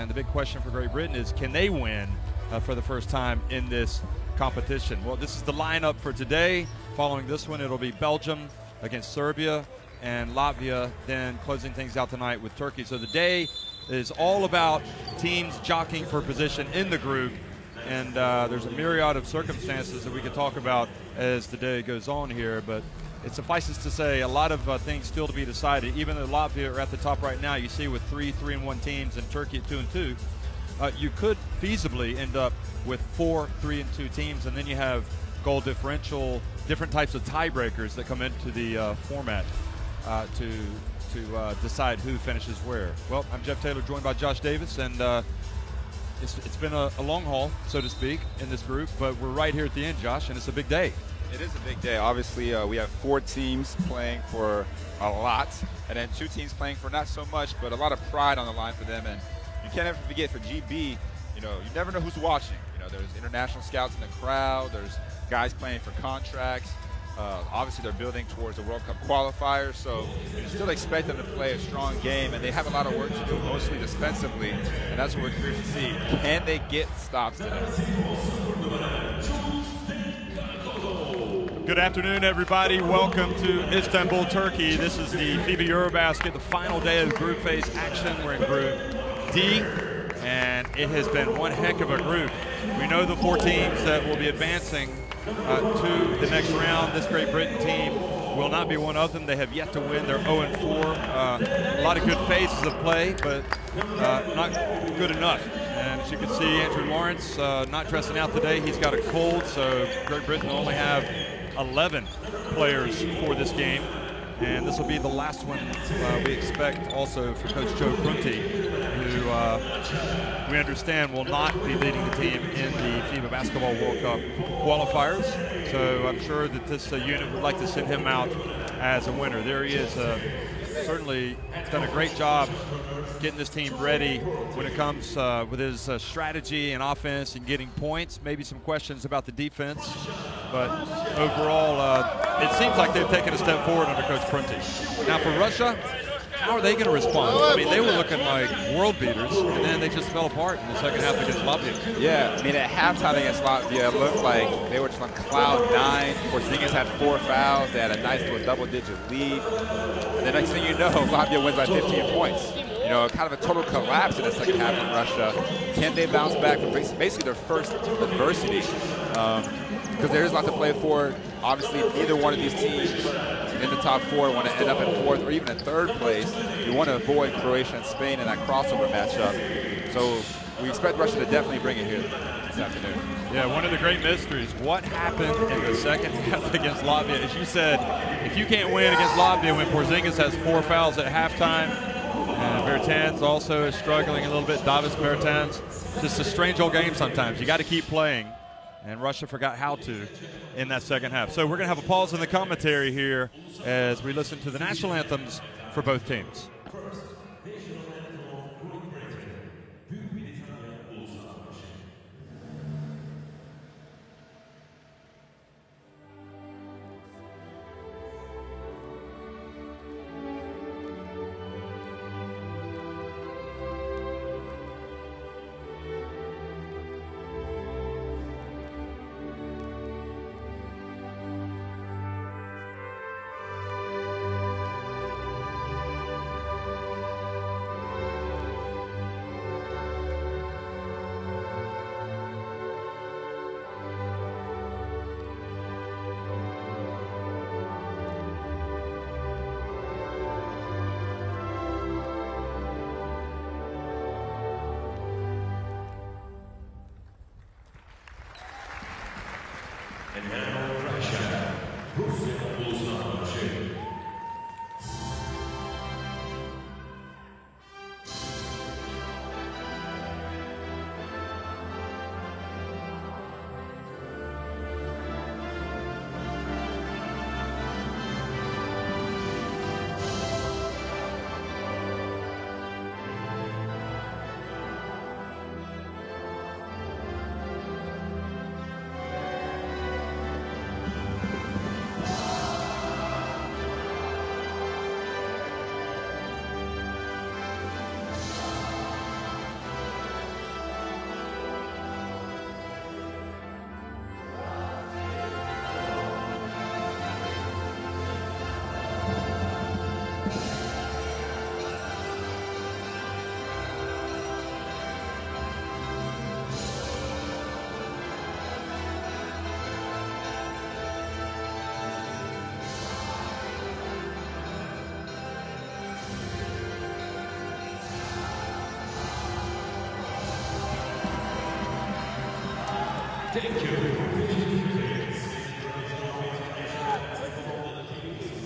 And the big question for Great Britain is, can they win for the first time in this competition? Well, this is the lineup for today. Following this one, it'll be Belgium against Serbia and Latvia, then closing things out tonight with Turkey. So the day is all about teams jockeying for position in the group, and there's a myriad of circumstances that we could talk about as the day goes on here, but it suffices to say a lot of things still to be decided. Even though Latvia are at the top right now, you see with 3-3-1 teams and Turkey at 2-2, you could feasibly end up with 4 3-2 teams, and then you have goal differential, different types of tiebreakers that come into the format to decide who finishes where. Well, I'm Jeff Taylor, joined by Josh Davis, and it's been a long haul, so to speak, in this group, but we're right here at the end, Josh, and it's a big day. It is a big day. Obviously, we have 4 teams playing for a lot, and then 2 teams playing for not so much, but a lot of pride on the line for them. And you can't ever forget, for GB, you never know who's watching. There's international scouts in the crowd. There's guys playing for contracts. Obviously, they're building towards the World Cup qualifiers, so you still expect them to play a strong game, and they have a lot of work to do, mostly defensively, and that's what we're curious to see. Can they get stops today? Good afternoon, everybody. Welcome to Istanbul, Turkey. This is the FIBA EuroBasket, the final day of group phase action. We're in Group D, and it has been one heck of a group. We know the 4 teams that will be advancing to the next round. This Great Britain team will not be one of them. They have yet to win. They're 0-4. A lot of good phases of play, but not good enough. And as you can see, Andrew Lawrence not dressing out today. He's got a cold, so Great Britain will only have 11 players for this game, and this will be the last one we expect also for Coach Joe Prunty, who we understand will not be leading the team in the FIBA Basketball World Cup qualifiers. So I'm sure that this unit would like to send him out as a winner. There he is, certainly done a great job getting this team ready when it comes with his strategy and offense and getting points. Maybe some questions about the defense, but overall it seems like they've taken a step forward under Coach Prunty. Now for Russia, how are they going to respond? I mean, they were looking like world beaters, and then they just fell apart in the second half against Latvia. Yeah, I mean, at halftime against Latvia, it looked like they were just on cloud 9. Porzingis had 4 fouls. They had a nice little double-digit lead. And the next thing you know, Latvia wins by 15 points. Kind of a total collapse in the second half from Russia. Can they bounce back from basically their first adversity? Because there is a lot to play for. Obviously, neither one of these teams in the top 4 want to end up in 4th or even in 3rd place. You want to avoid Croatia and Spain in that crossover matchup. So we expect Russia to definitely bring it here this afternoon. Yeah, one of the great mysteries. What happened in the second half against Latvia? As you said, if you can't win against Latvia when Porzingis has 4 fouls at halftime, and Bertans also is struggling a little bit, Davis Bertans, just a strange old game sometimes. You got to keep playing, and Russia forgot how to in that second half. So we're going to have a pause in the commentary here as we listen to the national anthems for both teams. And now Russia,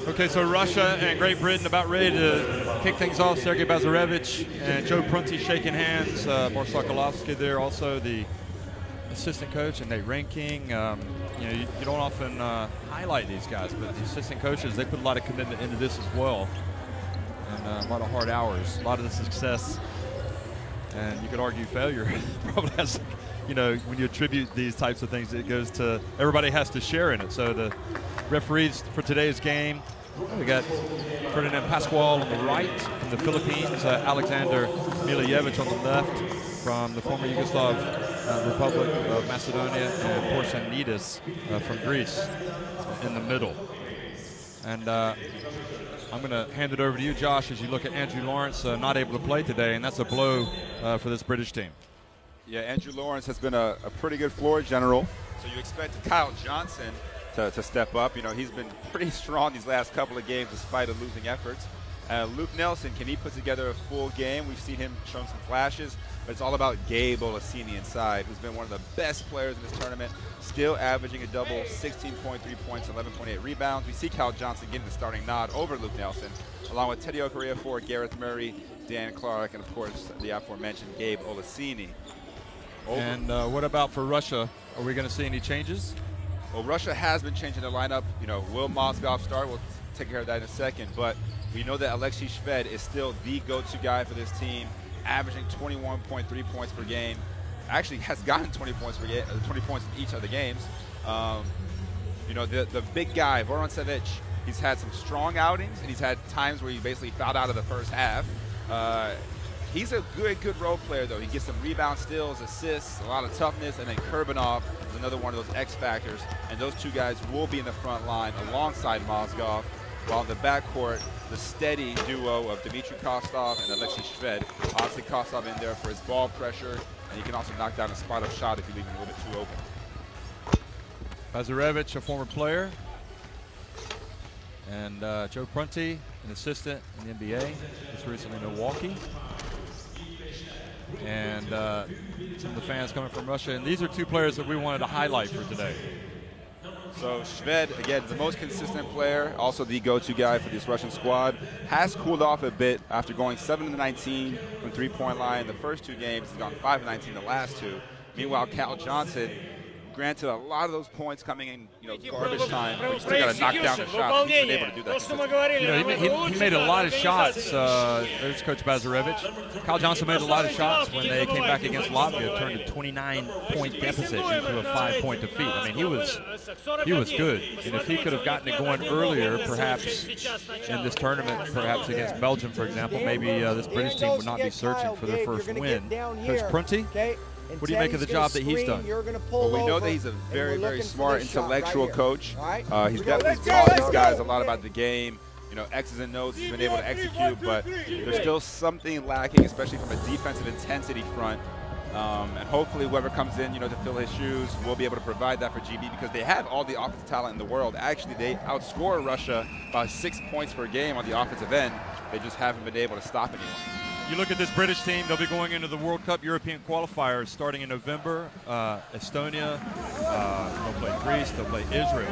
Okay, so Russia and Great Britain about ready to kick things off. Sergei Bazarevich and Joe Prunty shaking hands. Boris Sokolovsky there, also the assistant coach, and Nate Ranking. You don't often highlight these guys, but the assistant coaches, they put a lot of commitment into this as well, and a lot of hard hours, a lot of the success, and you could argue failure probably has, when you attribute these types of things, it goes to, everybody has to share in it. So the referees for today's game, we got Ferdinand Pascual on the right from the Philippines, Alexander Milievich on the left from the former Yugoslav Republic of Macedonia, and Porsanidis from Greece in the middle. And I'm going to hand it over to you, Josh, as you look at Andrew Lawrence not able to play today, and that's a blow for this British team. Yeah, Andrew Lawrence has been a pretty good floor general, so you expect Kyle Johnson to step up. He's been pretty strong these last couple of games despite of losing efforts. Luke Nelson, can he put together a full game? We've seen him showing some flashes, but it's all about Gabe Olaseni inside, who's been one of the best players in this tournament, still averaging a double, 16.3 points, 11.8 rebounds. We see Kyle Johnson getting the starting nod over Luke Nelson, along with Teddy Okorefor, Gareth Murray, Dan Clark, and of course the aforementioned Gabe Olaseni. And what about for Russia? Are we going to see any changes? Well, Russia has been changing their lineup. Will Mozgov start? We'll take care of that in a second. But we know that Alexei Shved is still the go-to guy for this team, averaging 21.3 points per game. Actually has gotten 20 points per game, 20 points in each of the games. The big guy, Vorontsevich, he's had some strong outings, and he's had times where he basically fouled out of the first half. He's a good role player, though. He gets some rebound steals, assists, a lot of toughness, and then Kurbanov is another one of those X factors. And those two guys will be in the front line alongside Mozgov, while in the backcourt, the steady duo of Dmitry Kostov and Alexei Shved. Obviously, Kostov in there for his ball pressure, and he can also knock down a spot-up shot if you leave him a little bit too open. Bazarevich, a former player, and Joe Prunty, an assistant in the NBA, just recently in Milwaukee. And some of the fans coming from Russia. And these are two players that we wanted to highlight for today. So Shved, again, the most consistent player, also the go-to guy for this Russian squad, has cooled off a bit after going 7-19 from three-point line in the first two games. He's gone 5-19 the last two. Meanwhile, Cal Johnson, granted a lot of those points coming in, garbage time, but you still got to knock down the shots. He's been able to do that. He made a lot of shots. There's Coach Bazarevich. Kyle Johnson made a lot of shots when they came back against Latvia, turned a 29-point deficit into a 5-point defeat. I mean, he was good. And if he could have gotten it going earlier, perhaps in this tournament, perhaps against Belgium, for example, maybe this British team would not be searching for their first win. Coach Prunty? What do you make of the job that he's done? Well, we know that he's a very smart, intellectual coach. He's definitely taught these guys a lot about the game. X's and O's he's been able to execute, but there's still something lacking, especially from a defensive intensity front. And hopefully whoever comes in, to fill his shoes will be able to provide that for GB, because they have all the offensive talent in the world. Actually, they outscore Russia by 6 points per game on the offensive end. They just haven't been able to stop anyone. You look at this British team, they'll be going into the World Cup European qualifiers starting in November. Estonia, they'll play Greece, they'll play Israel.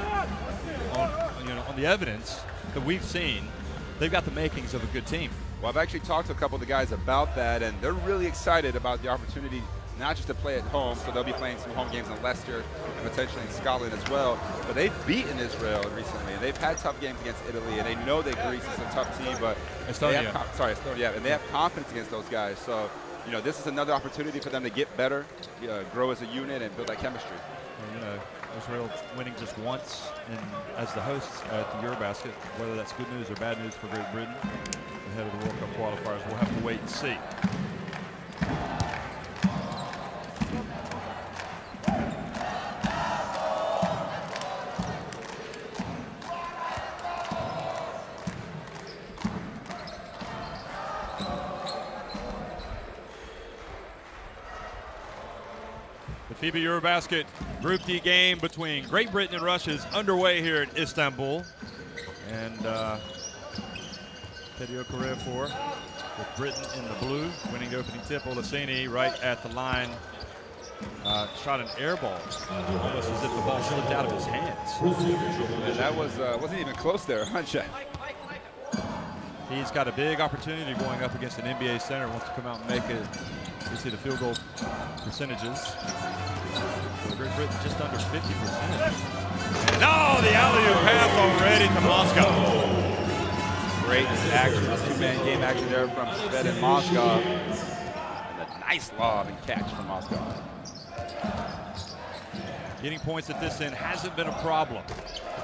On the evidence that we've seen, they've got the makings of a good team. Well, I've actually talked to a couple of the guys about that, and they're really excited about the opportunity not just to play at home, so they'll be playing some home games in Leicester and potentially in Scotland as well. But they've beaten Israel recently, and they've had tough games against Italy, and they know that Greece is a tough team, but Estonia, and they have confidence against those guys. So, this is another opportunity for them to get better, grow as a unit, and build that chemistry. Well, Israel winning just once as the hosts at the EuroBasket. Whether that's good news or bad news for Great Britain ahead of the World Cup qualifiers, we'll have to wait and see. The FIBA EuroBasket Group D game between Great Britain and Russia is underway here in Istanbul. And Teddy Okorefor with Britain in the blue, winning the opening tip. Olaseni right at the line shot an air ball, almost as if the ball slipped out of his hands. And that wasn't even close there, huh, Jeff? He's got a big opportunity going up against an NBA center. Wants to come out and make it. You see the field goal percentages. Great Britain just under 50%. No, the alley-oop pass already to Moscow. Great action, two-man game action there from Shved and Moscow. And a nice lob and catch from Moscow. Getting points at this end hasn't been a problem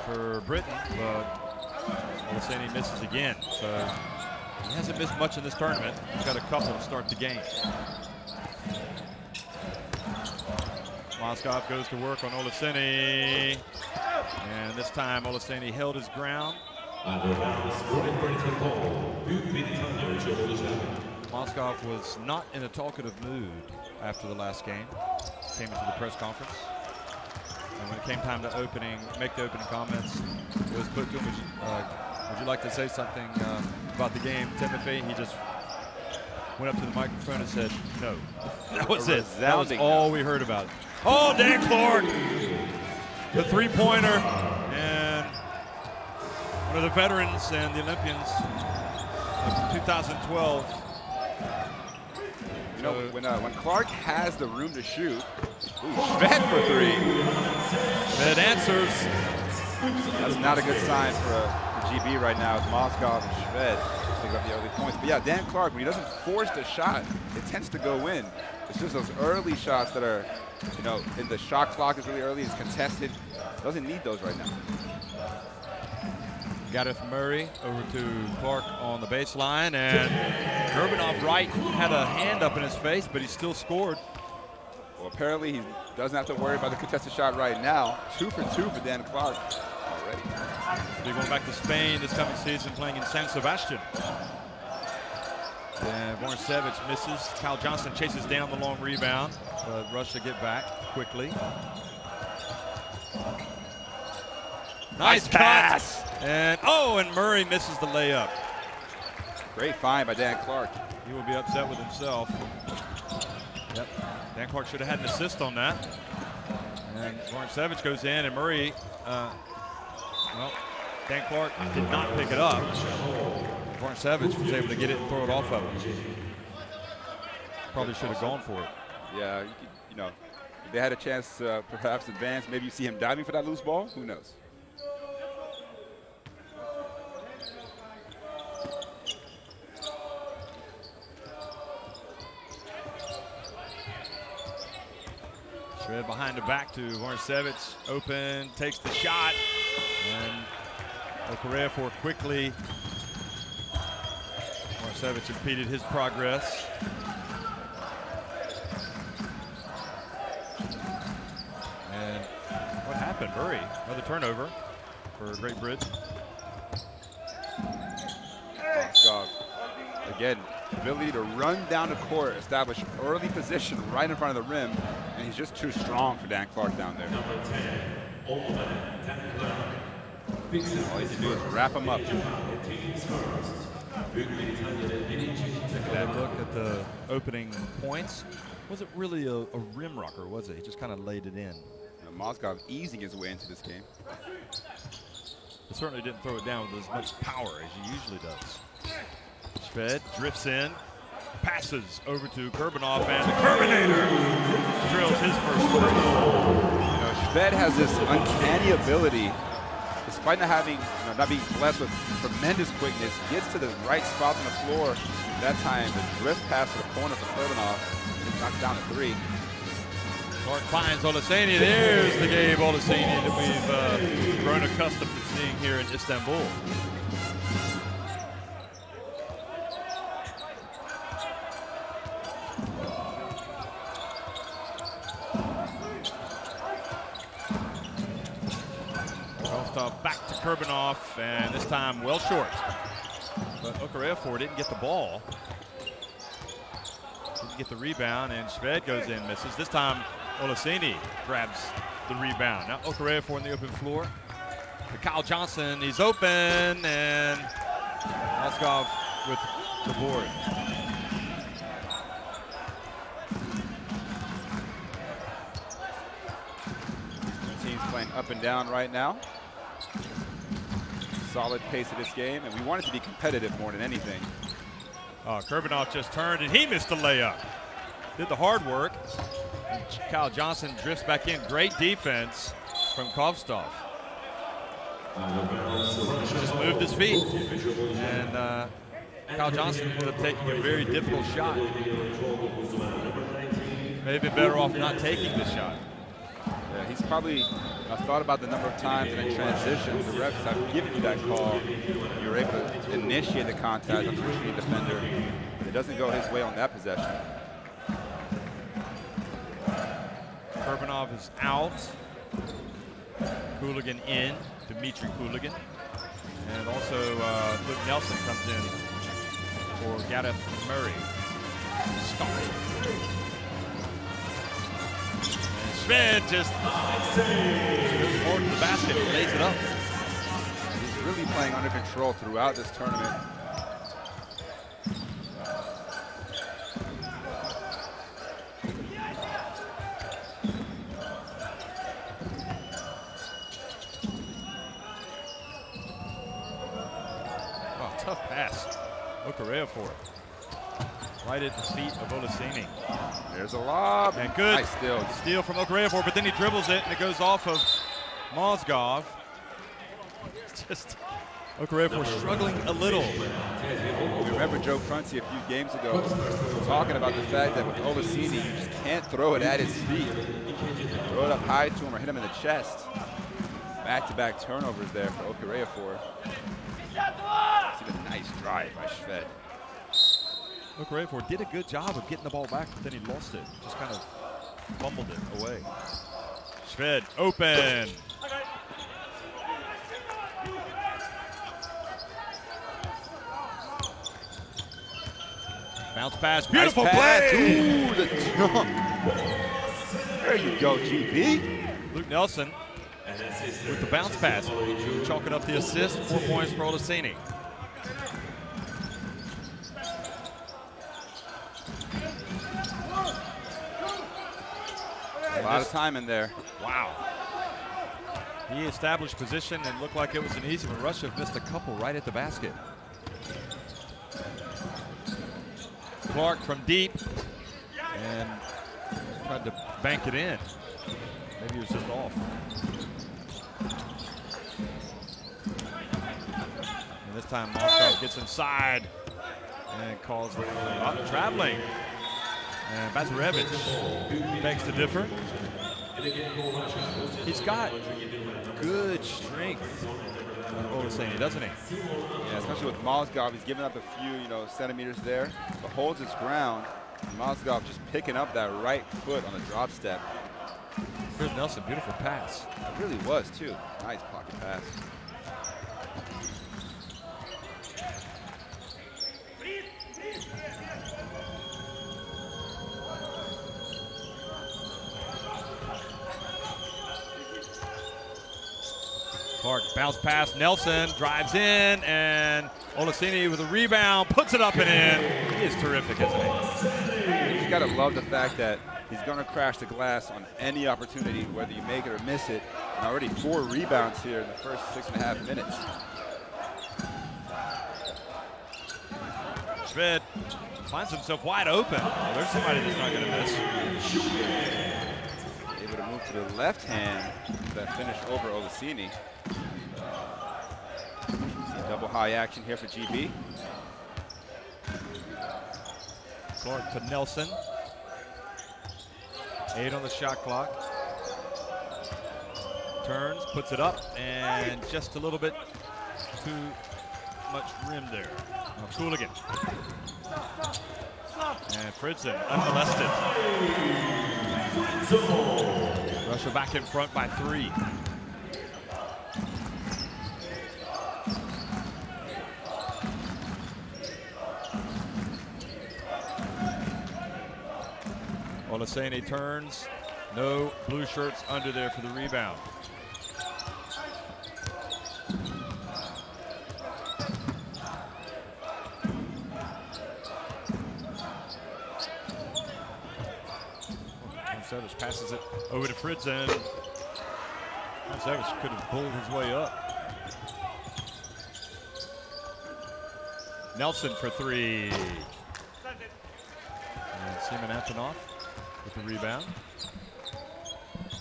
for Britain, but Olaseni misses again. So he hasn't missed much in this tournament. He's got a couple to start the game. Moscow goes to work on Olaseni. And this time Olaseni held his ground. Moscow was not in a talkative mood after the last game. Came into the press conference. And when it came time to make the opening comments, it was put to him, would you like to say something about the game, Timothy? He just went up to the microphone and said, no. That was it. That was all we heard about. Oh, Dan Clark, the three-pointer, and one of the veterans and the Olympians of 2012. You know, when Clark has the room to shoot, Shved for three. Shved answers. That's not a good sign for GB right now. It's Moscow and Shved picking up the early points. But yeah, Dan Clark, when he doesn't force the shot, it tends to go in. It's just those early shots that are, you know, in the shot clock is really early, it's contested. Doesn't need those right now. Gareth Murray over to Clark on the baseline, and Gerbanov Wright had a hand up in his face, but he still scored. Well, apparently he doesn't have to worry about the contested shot right now. 2 for 2 for Dan Clark already. They're going back to Spain this coming season, playing in San Sebastian. And Vorncevic misses. Kyle Johnson chases down the long rebound, but Russia get back quickly. Nice pass. And Murray misses the layup. Great find by Dan Clark. He will be upset with himself. Yep. Dan Clark should have had an assist on that. And Vorncevic goes in, and Murray, well, Dan Clark did not pick it up. Vorncevic was able to get it and throw it off of him. Probably should have gone for it. Yeah, you know, if they had a chance to perhaps advance, maybe you see him diving for that loose ball. Who knows? Shved behind the back to Vorncevic. Open, takes the shot. And Okorafor quickly. Vorncevic impeded his progress. And what happened? Murray, another turnover for Great Britain. Again, ability to run down the court, establish early position right in front of the rim, and he's just too strong for Dan Clark down there. All he can do is wrap him up. Take that look at the opening points. Wasn't really a rim rocker, was it? He just kind of laid it in. Moscow easing his way into this game. He certainly didn't throw it down with as much power as he usually does. Shved drifts in, passes over to Gerbanov, and the Kerbinator drills his first three. You know, Shved has this uncanny ability, despite not being blessed with tremendous quickness, gets to the right spots on the floor. That time, the drift pass to the corner for Gerbanov, and knocks down to 3. Clark finds Olaseni. There's the Gabe Olaseni that we've grown accustomed to seeing here in Istanbul. Back to Gerbanov, and this time well short. But Okorafor didn't get the ball. Didn't get the rebound, and Shved goes in, misses. This time Olaseni grabs the rebound. Now Okorafor on the open floor. To Kyle Johnson, he's open, and Moscow with the board. up and down right now. Solid pace of this game, and we want it to be competitive more than anything. Kurbanov just turned, and he missed the layup. Did the hard work. And Kyle Johnson drifts back in. Great defense from Kovstov. Just moved his feet. And Kyle Johnson ended up taking a very difficult shot. Maybe better off not taking the shot. Yeah, he's probably thought about the number of times in transition the refs have given you that call. You're able to initiate the contact on the retreating defender. It doesn't go his way on that possession. Kurbanov is out. Cooligan in. Dimitri Cooligan. And also Luke Nelson comes in for Gareth Murray. Stop. And Shved just moves forward to the basket and lays it up. He's really playing under control throughout this tournament. Tough pass. Okorea for it. Right at the feet of Olaseni. There's a lob. And good nice steal from Okorea for it, but then he dribbles it and it goes off of Mozgov. It's just Okorea for struggling a little. Remember Joe Prunty a few games ago talking about the fact that with Olaseni, you just can't throw it at his feet. Throw it up high to him or hit him in the chest. Back-to-back turnovers there for Okorea for. A nice drive by Shved. Okorea did a good job of getting the ball back, but then he lost it. Just kind of fumbled it away. Shved open. Bounce pass. Beautiful nice pass. play. Ooh, the jump. There you go, GB. Luke Nelson with the bounce pass. Chalking up the assist. 4 points for Olaseni. A lot of time in there. Wow. He established position and looked like it was an easy one. Russia missed a couple right at the basket. Clark from deep and tried to bank it in. Maybe he was just off. And this time Moscow gets inside and calls the traveling. And Bazarevich begs to differ. He's got good strength on Olaseni, doesn't he? Yeah, especially with Mozgov, he's giving up a few, centimeters there, but holds his ground. And Mozgov just picking up that right foot on the drop step. Here's Nelson, beautiful pass. It really was too. Nice pocket pass. Clark bounce pass, Nelson drives in, and Olaseni with a rebound, puts it up and in. He is terrific, isn't he? You gotta love the fact that he's gonna crash the glass on any opportunity, whether you make it or miss it. And already 4 rebounds here in the first 6.5 minutes. Shved finds himself wide open. Well, there's somebody that's not gonna miss. Able to move to the left hand, that finish over Olaseni. Double high action here for GB. Clark to Nelson. 8 on the shot clock. Turns, puts it up, and just a little bit too much rim there. Now Cooligan. And Fridson unmolested. Russia back in front by 3. Olaseni turns. No blue shirts under there for the rebound. Severs passes it over to Fridson. Savage could have pulled his way up. Nelson for three. And Seaman Antonov with the rebound.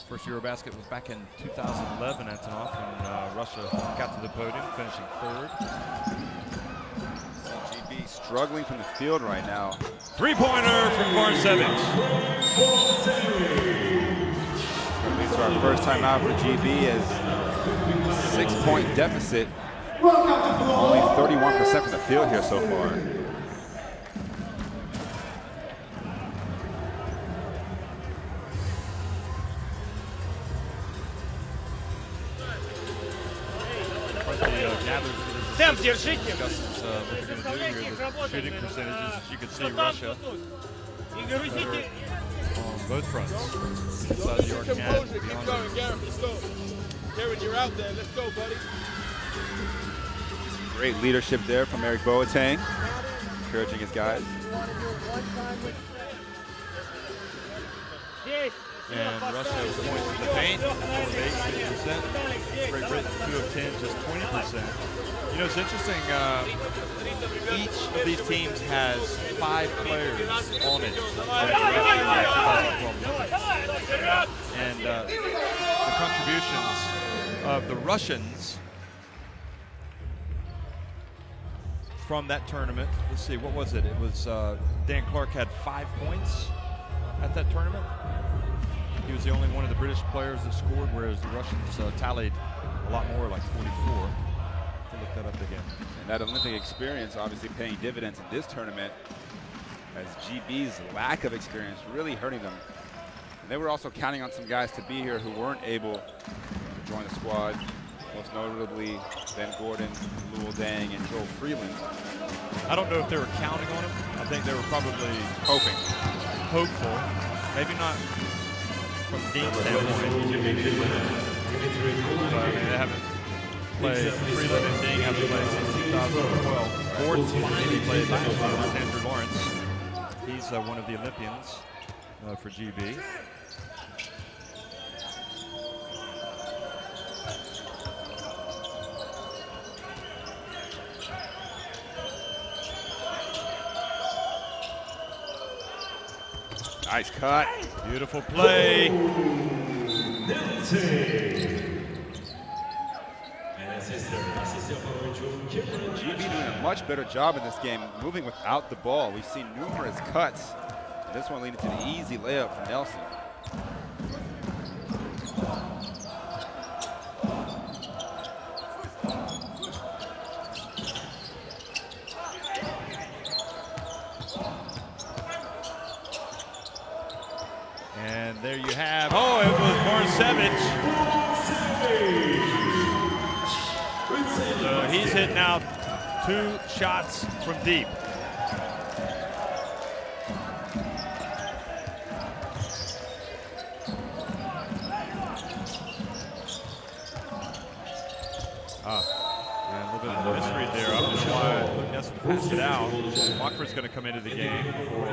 First EuroBasket was back in 2011, Antonov, when Russia got to the podium, finishing third. GB struggling from the field right now. Three-pointer from Barcevic. Leads to our first time out for GB as 6-point deficit. Only 31% from the field here so far. Темп держите. Shooting percentages, as you can see, Russia on both fronts. Inside the arc and beyond. Let's go. Garrett, you're out there. Let's go, buddy. Great leadership there from Eric Boateng, encouraging his guys. And Russia points in the paint, 48%. Great Britain, 2 of 10, just 20%. You know, it's interesting, each of these teams has 5 players on it that and the contributions of the Russians from that tournament. Let's see, what was it? It was Dan Clark had 5 points at that tournament. He was the only one of the British players that scored, whereas the Russians tallied a lot more, like 44. To look that up again. And that Olympic experience obviously paying dividends in this tournament, as GB's lack of experience really hurting them. And they were also counting on some guys to be here who weren't able to join the squad, most notably Ben Gordon, Luol Deng, and Joel Freeland. I don't know if they were counting on him. I think they were probably hopeful. Maybe not from Dean's standpoint. They haven't played. Freeland and Deng haven't played since 2012. Gordon finally played last year with Andrew Lawrence. He's one of the Olympians for GB. Nice cut. Beautiful play. GB doing a much better job in this game, moving without the ball. We've seen numerous cuts. This one leading to the easy layup from Nelson. And there you have, oh, it was Barcevic. So he's hit now 2 shots from deep. And a little bit of mystery there. I don't know why Nelson passed it out. Mockford's going to come into the game for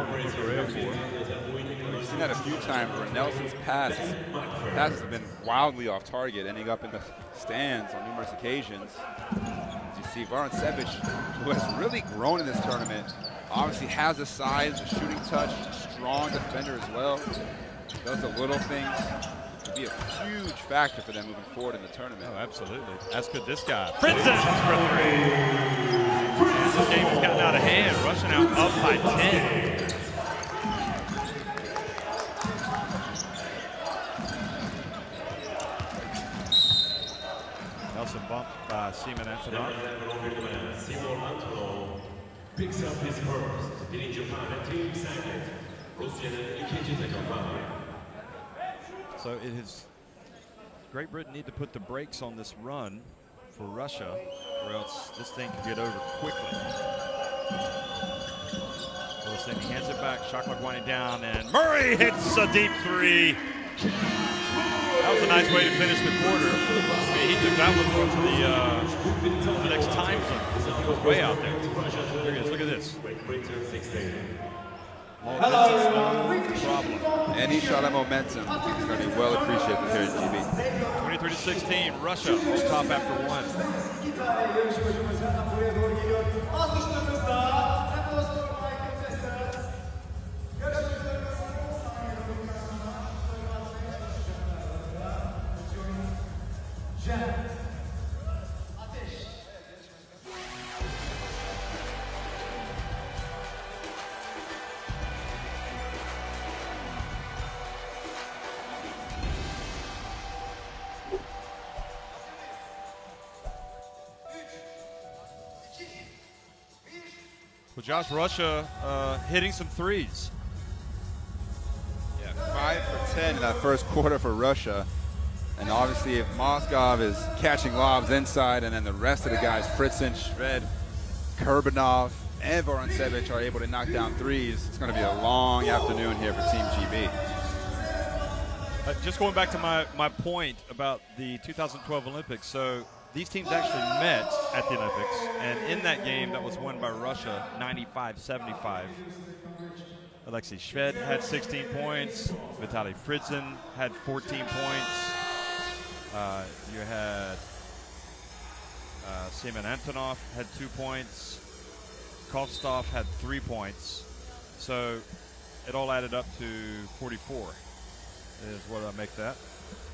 We've seen that a few times where Nelson's passes have been wildly off target, ending up in the stands on numerous occasions. As you see, Barcevic, who has really grown in this tournament, obviously has the size, the shooting touch, strong defender as well. Does the little things. It'll be a huge factor for them moving forward in the tournament. Oh, absolutely. As could this guy. Princeton for 3. And this game has gotten out of hand. Russia now up by 10. Nelson bumped by Seaman Antonov. Picks up his first. Hitting Japan at team second. So it is Great Britain need to put the brakes on this run for Russia, or else this thing can get over quickly. Wilson hands it back, shot clock winding down, and Murray hits a deep 3. That was a nice way to finish the quarter. I mean, he took that one to the next time zone. He was way out there. There he is, look at this. Long distance, no problem. Any shot of momentum is going to be well appreciated here in GB. 23-16, Russia on top after one. Well, Josh, Russia hitting some threes. Yeah, 5 for 10 in that first quarter for Russia. And obviously if Moskov is catching lobs inside and then the rest of the guys, Fritzen, Shved, Kurbanov, and Vorontsevich are able to knock down threes, it's going to be a long afternoon here for Team GB. Just going back to my point about the 2012 Olympics, so these teams actually met at the Olympics, and in that game that was won by Russia, 95-75. Alexei Shved had 16 points. Vitaly Fritzen had 14 points. You had Semen Antonov had 2 points. Kostov had 3 points. So it all added up to 44 is what I make that.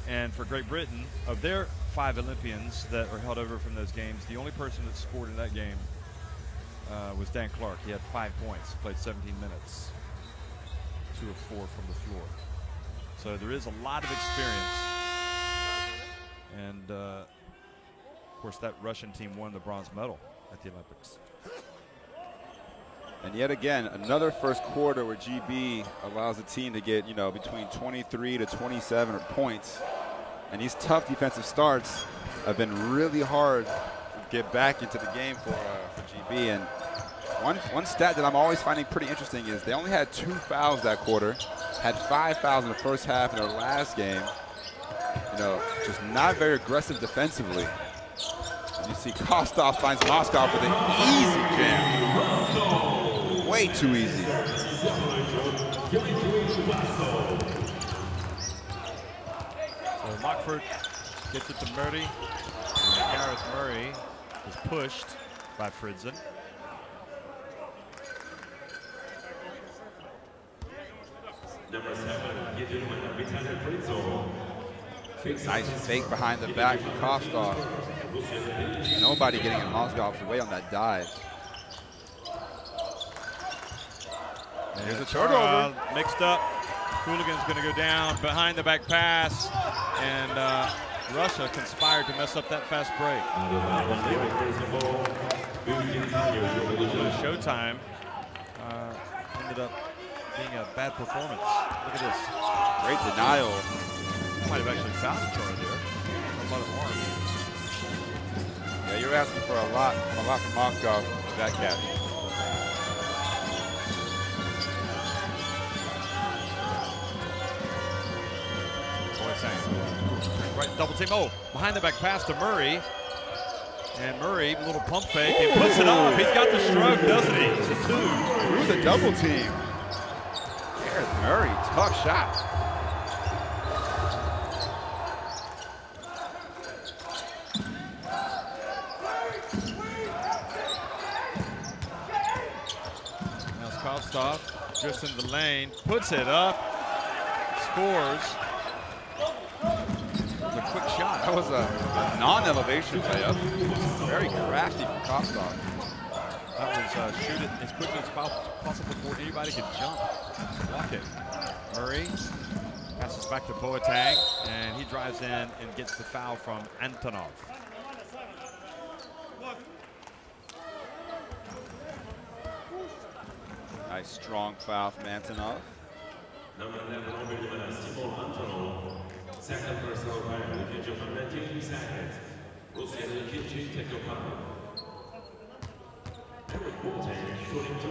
And for Great Britain, of their 5 Olympians that are held over from those games, the only person that scored in that game was Dan Clark. He had 5 points, played 17 minutes, 2 of 4 from the floor. So there is a lot of experience. And of course, that Russian team won the bronze medal at the Olympics. And yet again, another first quarter where GB allows the team to get, you know, between 23 to 27 points. And these tough defensive starts have been really hard to get back into the game for GB. And one stat that I'm always finding pretty interesting is they only had 2 fouls that quarter, had 5 fouls in the first half in their last game. You know, just not very aggressive defensively. And you see Kostov finds Moskov with an easy jam. Way too easy. So Mockford gets it to Murray. And Gareth Murray is pushed by Fritzen. Number 7, Vitaly Fritzen. Nice fake behind the back from Kostov. Nobody getting in Moskov's way on that dive. And here's a turnover. Mixed up. Hooligan's going to go down behind the back pass. And Russia conspired to mess up that fast break. Showtime ended up being a bad performance. Look at this. Great denial. Might have actually fouled each other there. A lot of harm. Yeah, you're asking for a lot from Moskov with that catch. Right, double team. Oh, behind the back pass to Murray. And Murray, little pump fake, and puts it up. He's got the stroke, doesn't he? It's a 2. Through the double team. Gareth Murray, tough shot. Now it's Kostov, drifts in the lane, puts it up, scores. It was a quick shot. That was a non-elevation layup. Very crafty from Kostov. That was shoot it as quickly as possible before anybody could jump. Block it. Murray passes back to Boateng, and he drives in and gets the foul from Antonov. Nice strong foul from Antonov. Number 11, Simon Antonov. Second personal foul, Team Japan 19 seconds. Russia Nikitchi take your foul. Eric Boateng shooting 2.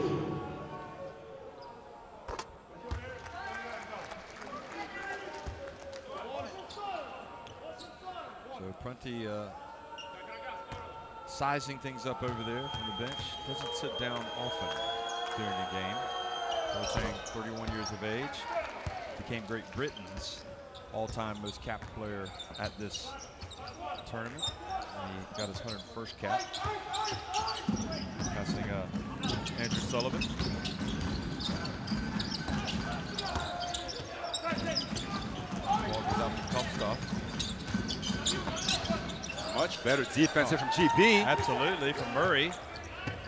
So Prunty sizing things up over there from the bench. Doesn't sit down often during the game. Boateng, 31 years of age. became Great Britain's all-time most capped player at this tournament. And he got his 101st cap, passing Andrew Sullivan. Ball goes out to tough stuff. Much better defense here from GB. Absolutely, from Murray.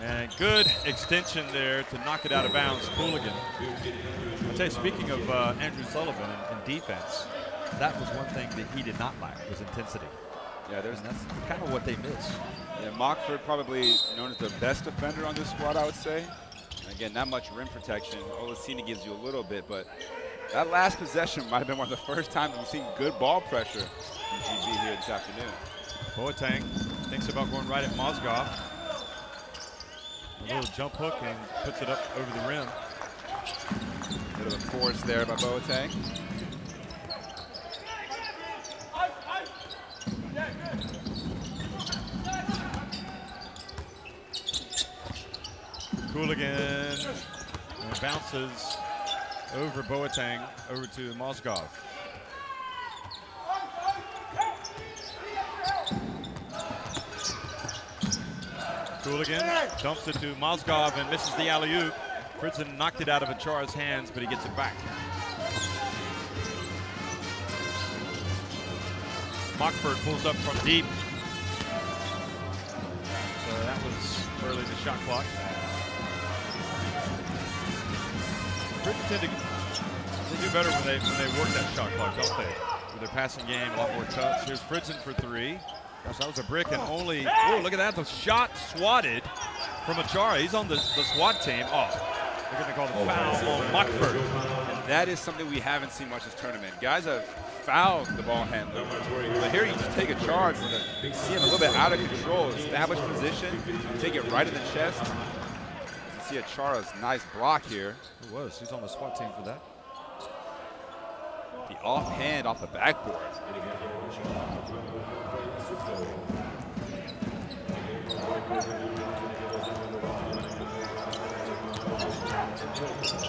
And good extension there to knock it out of bounds. Cooligan. I'll tell you, speaking of Andrew Sullivan and defense, that was one thing that he did not lack, was intensity. Yeah, And that's kind of what they miss. Yeah, Mockford probably known as the best defender on this squad, I would say. And again, not much rim protection. Olaseni gives you a little bit, but that last possession might have been one of the first times we've seen good ball pressure from GB here this afternoon. Boateng thinks about going right at Mozgov. A little jump hook and puts it up over the rim. Bit of a force there by Boateng. Cooligan and bounces over Boateng over to Mozgov. Cooligan dumps it to Mozgov and misses the alley-oop. Fritzen knocked it out of Achara's hands, but he gets it back. Mockford pulls up from deep. So that was early in the shot clock. Britain tend to do better when they work that shot clock, don't they? With their passing game, a lot more cuts. Here's Fritzen for three. Gosh, that was a brick and only, oh, look at that, the shot swatted from Achara. He's on the SWAT team. Oh, they're going to call the foul on Mockford. And that is something we haven't seen much this tournament. Guys have fouled the ball handler. But here you just take a charge with a, see him a little bit out of control, establish position, take it right in the chest. You see Achara's nice block here. It was, he's on the SWAT team for that. The offhand off the backboard.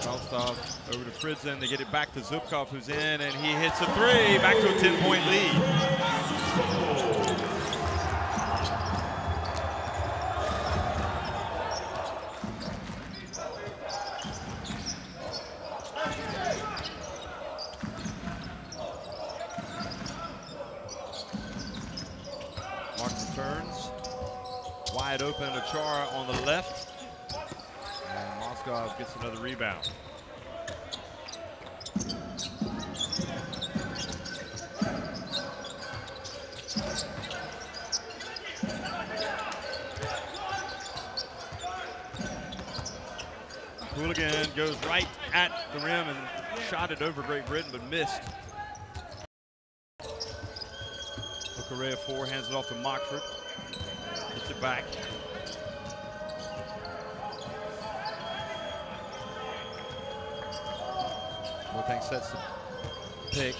Falstaff over to Fritzen. They get it back to Zubkov, who's in, and he hits a three. Back to a 10-point lead. Martin returns. Wide open, Achara on the left. And Mozgov gets another rebound. Cooligan goes right at the rim and shot it over Great Britain, but missed. Correa 4 hands it off to Mockford. Gets it back. Boateng sets the pick.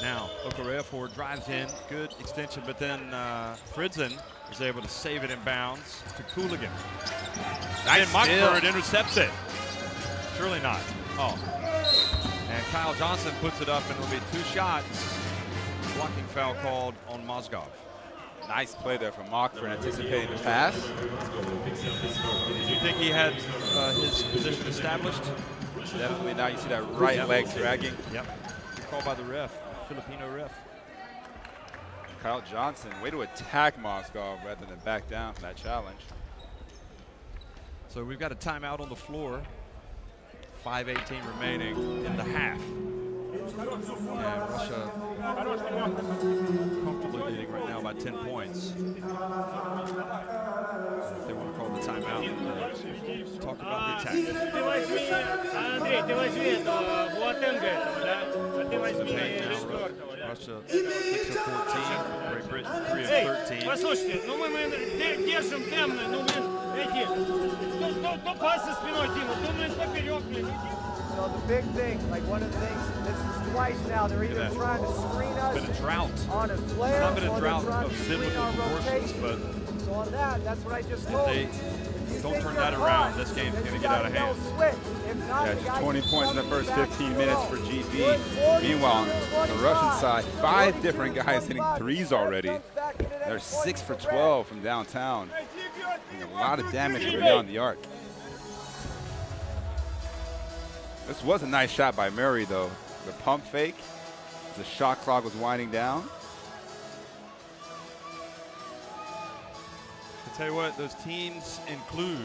Now, Okoreafor drives in, good extension, but then Fritzen is able to save it in bounds to Cooligan. Nice and Mockford intercepts it. Surely not. Oh. And Kyle Johnson puts it up, and it'll be 2 shots. Blocking foul called on Mozgov. Nice play there from Mockford, anticipating the pass. Did you think he had his position established? Definitely not. You see that right leg dragging. Yep. Good call by the ref, the Filipino ref. Kyle Johnson, way to attack Mozgov rather than back down from that challenge. So we've got a timeout on the floor. 5:18 remaining in the half. And Russia comfortably leading right now by 10 points. If they want to call the timeout, talk about the attack. Russia 6 of 14, Great Britain 3 of 13. Послушайте, ну мы держим темно, ну то пасы спиной Дима, то мы поперек, So the big thing, like one of the things, this is twice now, they're either trying to screen us been a drought. on a flare, It's not been a or drought they're trying of to screen biblical our proportions, rotation. but So on that, that's what I just told you. if don't turn that around. This game's going to get out of hand. Yeah, just 20 points in the first 15 minutes for GB. Meanwhile, on the Russian side, 5 different guys hitting threes already. They're 6 for 12 from downtown. And a lot of damage beyond the arc. This was a nice shot by Murray, though. The pump fake, the shot clock was winding down. I'll tell you what, those teams in Cluj,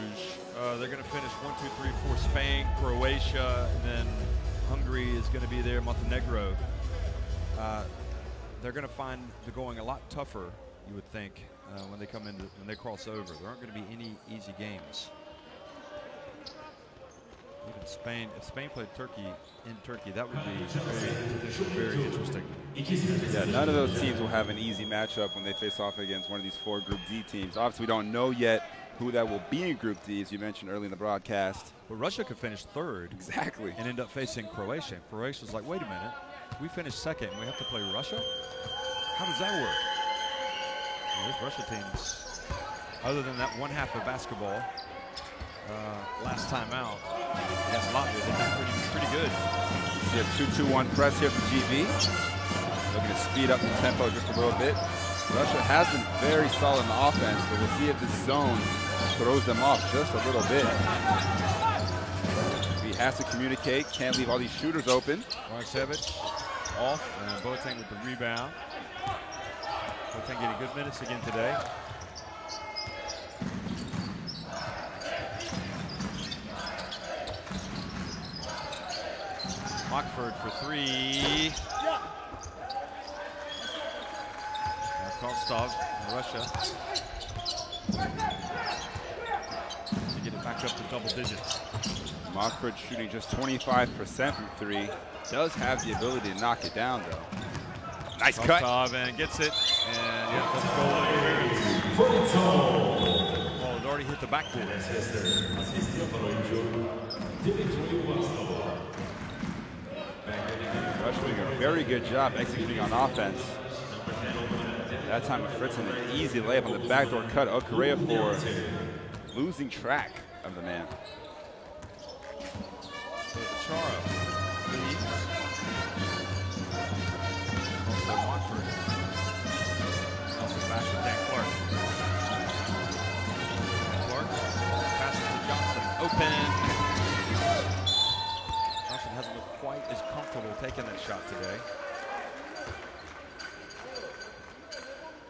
they're going to finish 1, 2, 3, 4, Spain, Croatia, and then Hungary is going to be there, Montenegro. They're going to find the going a lot tougher, you would think, when they cross over. There aren't going to be any easy games. Even Spain, if Spain played Turkey in Turkey, that would be very, very interesting. Yeah, none of those teams will have an easy matchup when they face off against one of these 4 Group D teams. Obviously, we don't know yet who that will be in Group D, as you mentioned early in the broadcast. But Russia could finish 3rd. Exactly. And end up facing Croatia. Croatia's like, wait a minute, we finished 2nd and we have to play Russia? How does that work? Well, those Russia teams, other than that one half of basketball, last time out against Latvia, they've been pretty good. See a 2-2-1 press here from GB. Looking to speed up the tempo just a little bit. Russia has been very solid in the offense, but we'll see if this zone throws them off just a little bit. He has to communicate, can't leave all these shooters open. Marksevich off, and Boateng with the rebound. Boateng getting good minutes again today. Mockford for 3. Kostov, Russia. To get it back up to double digits. Mockford shooting just 25% from 3. Does have the ability to knock it down, though. Nice cut. Kostov and gets it. And yeah, that's goal interference. Oh, it already hit the backboard. Russia doing a very good job executing on offense. That time with Fritz an easy layup on the backdoor cut of Correa for losing track of the man. So Chara leads. Also Montford. Also back to Dan Clark. Clark passes to Johnson. Open. Johnson hasn't looked quite as comfortable taking that shot today.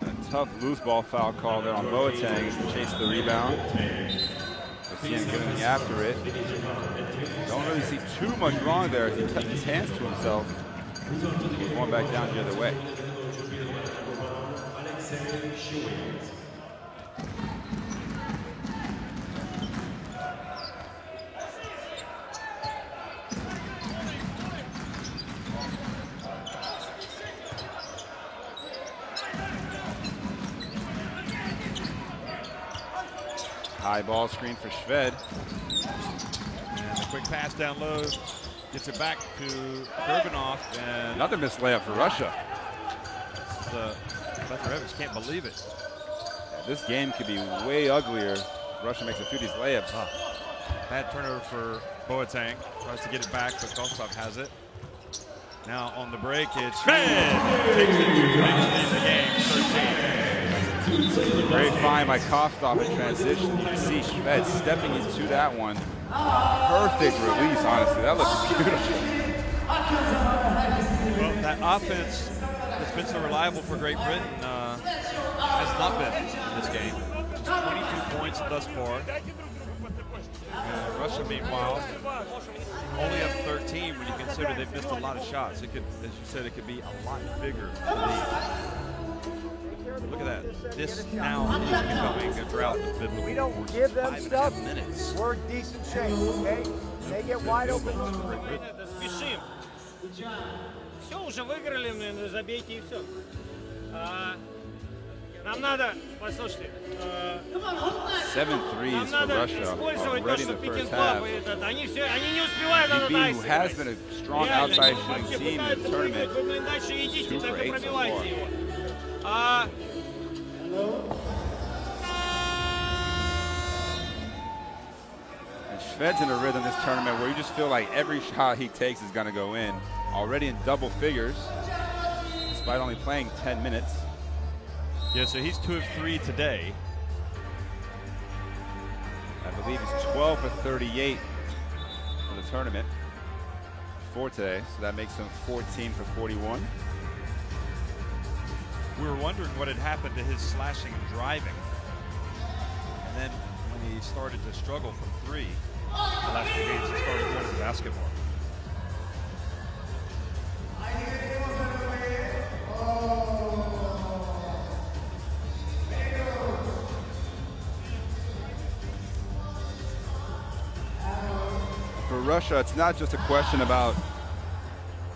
A tough loose ball foul call there on Boateng to chase the rebound. Again, getting after it. Don't really see too much wrong there as he kept his hands to himself. He's going back down the other way. High ball screen for Shved. And a quick pass down low. Gets it back to Kurbanov. And another missed layup for Russia. Petrovich can't believe it. Yeah, this game could be way uglier. Russia makes a few of these layups. Bad turnover for Boateng. Tries to get it back, but Kostov has it. Now on the break, it's Shved. Takes it in the game, 13. Great find by Kostov in transition. You can see Shved stepping into that one. Perfect release, honestly. That looks beautiful. Well, that offense that's been so reliable for Great Britain has not been in this game. Just 22 points thus far. Russia, meanwhile, only up 13 when you consider they've missed a lot of shots. It could, as you said, it could be a lot bigger lead. Look at that. This now is becoming a drought of biblical. We don't give them stuff. Minutes. We're in decent shape, okay? They get wide open. Спешим. Все, уже выиграли, забейте и все. Нам надо, послушайте, 7 threes нам for надо Russia использовать то, already in что the Pick and first Pop, half. они не успевают на GB, who has been a strong outside shooting team in the tournament, Вы дальше идите, 2 for только 8 so пробивайте его. And Shved's in a rhythm this tournament where you just feel like every shot he takes is going to go in. Already in double figures, despite only playing 10 minutes. Yeah, so he's 2 of 3 today. I believe he's 12 for 38 for the tournament for today, so that makes him 14 for 41. We were wondering what had happened to his slashing and driving. And then when he started to struggle from 3, the last 2 games, he started going to the basketball. For Russia, it's not just a question about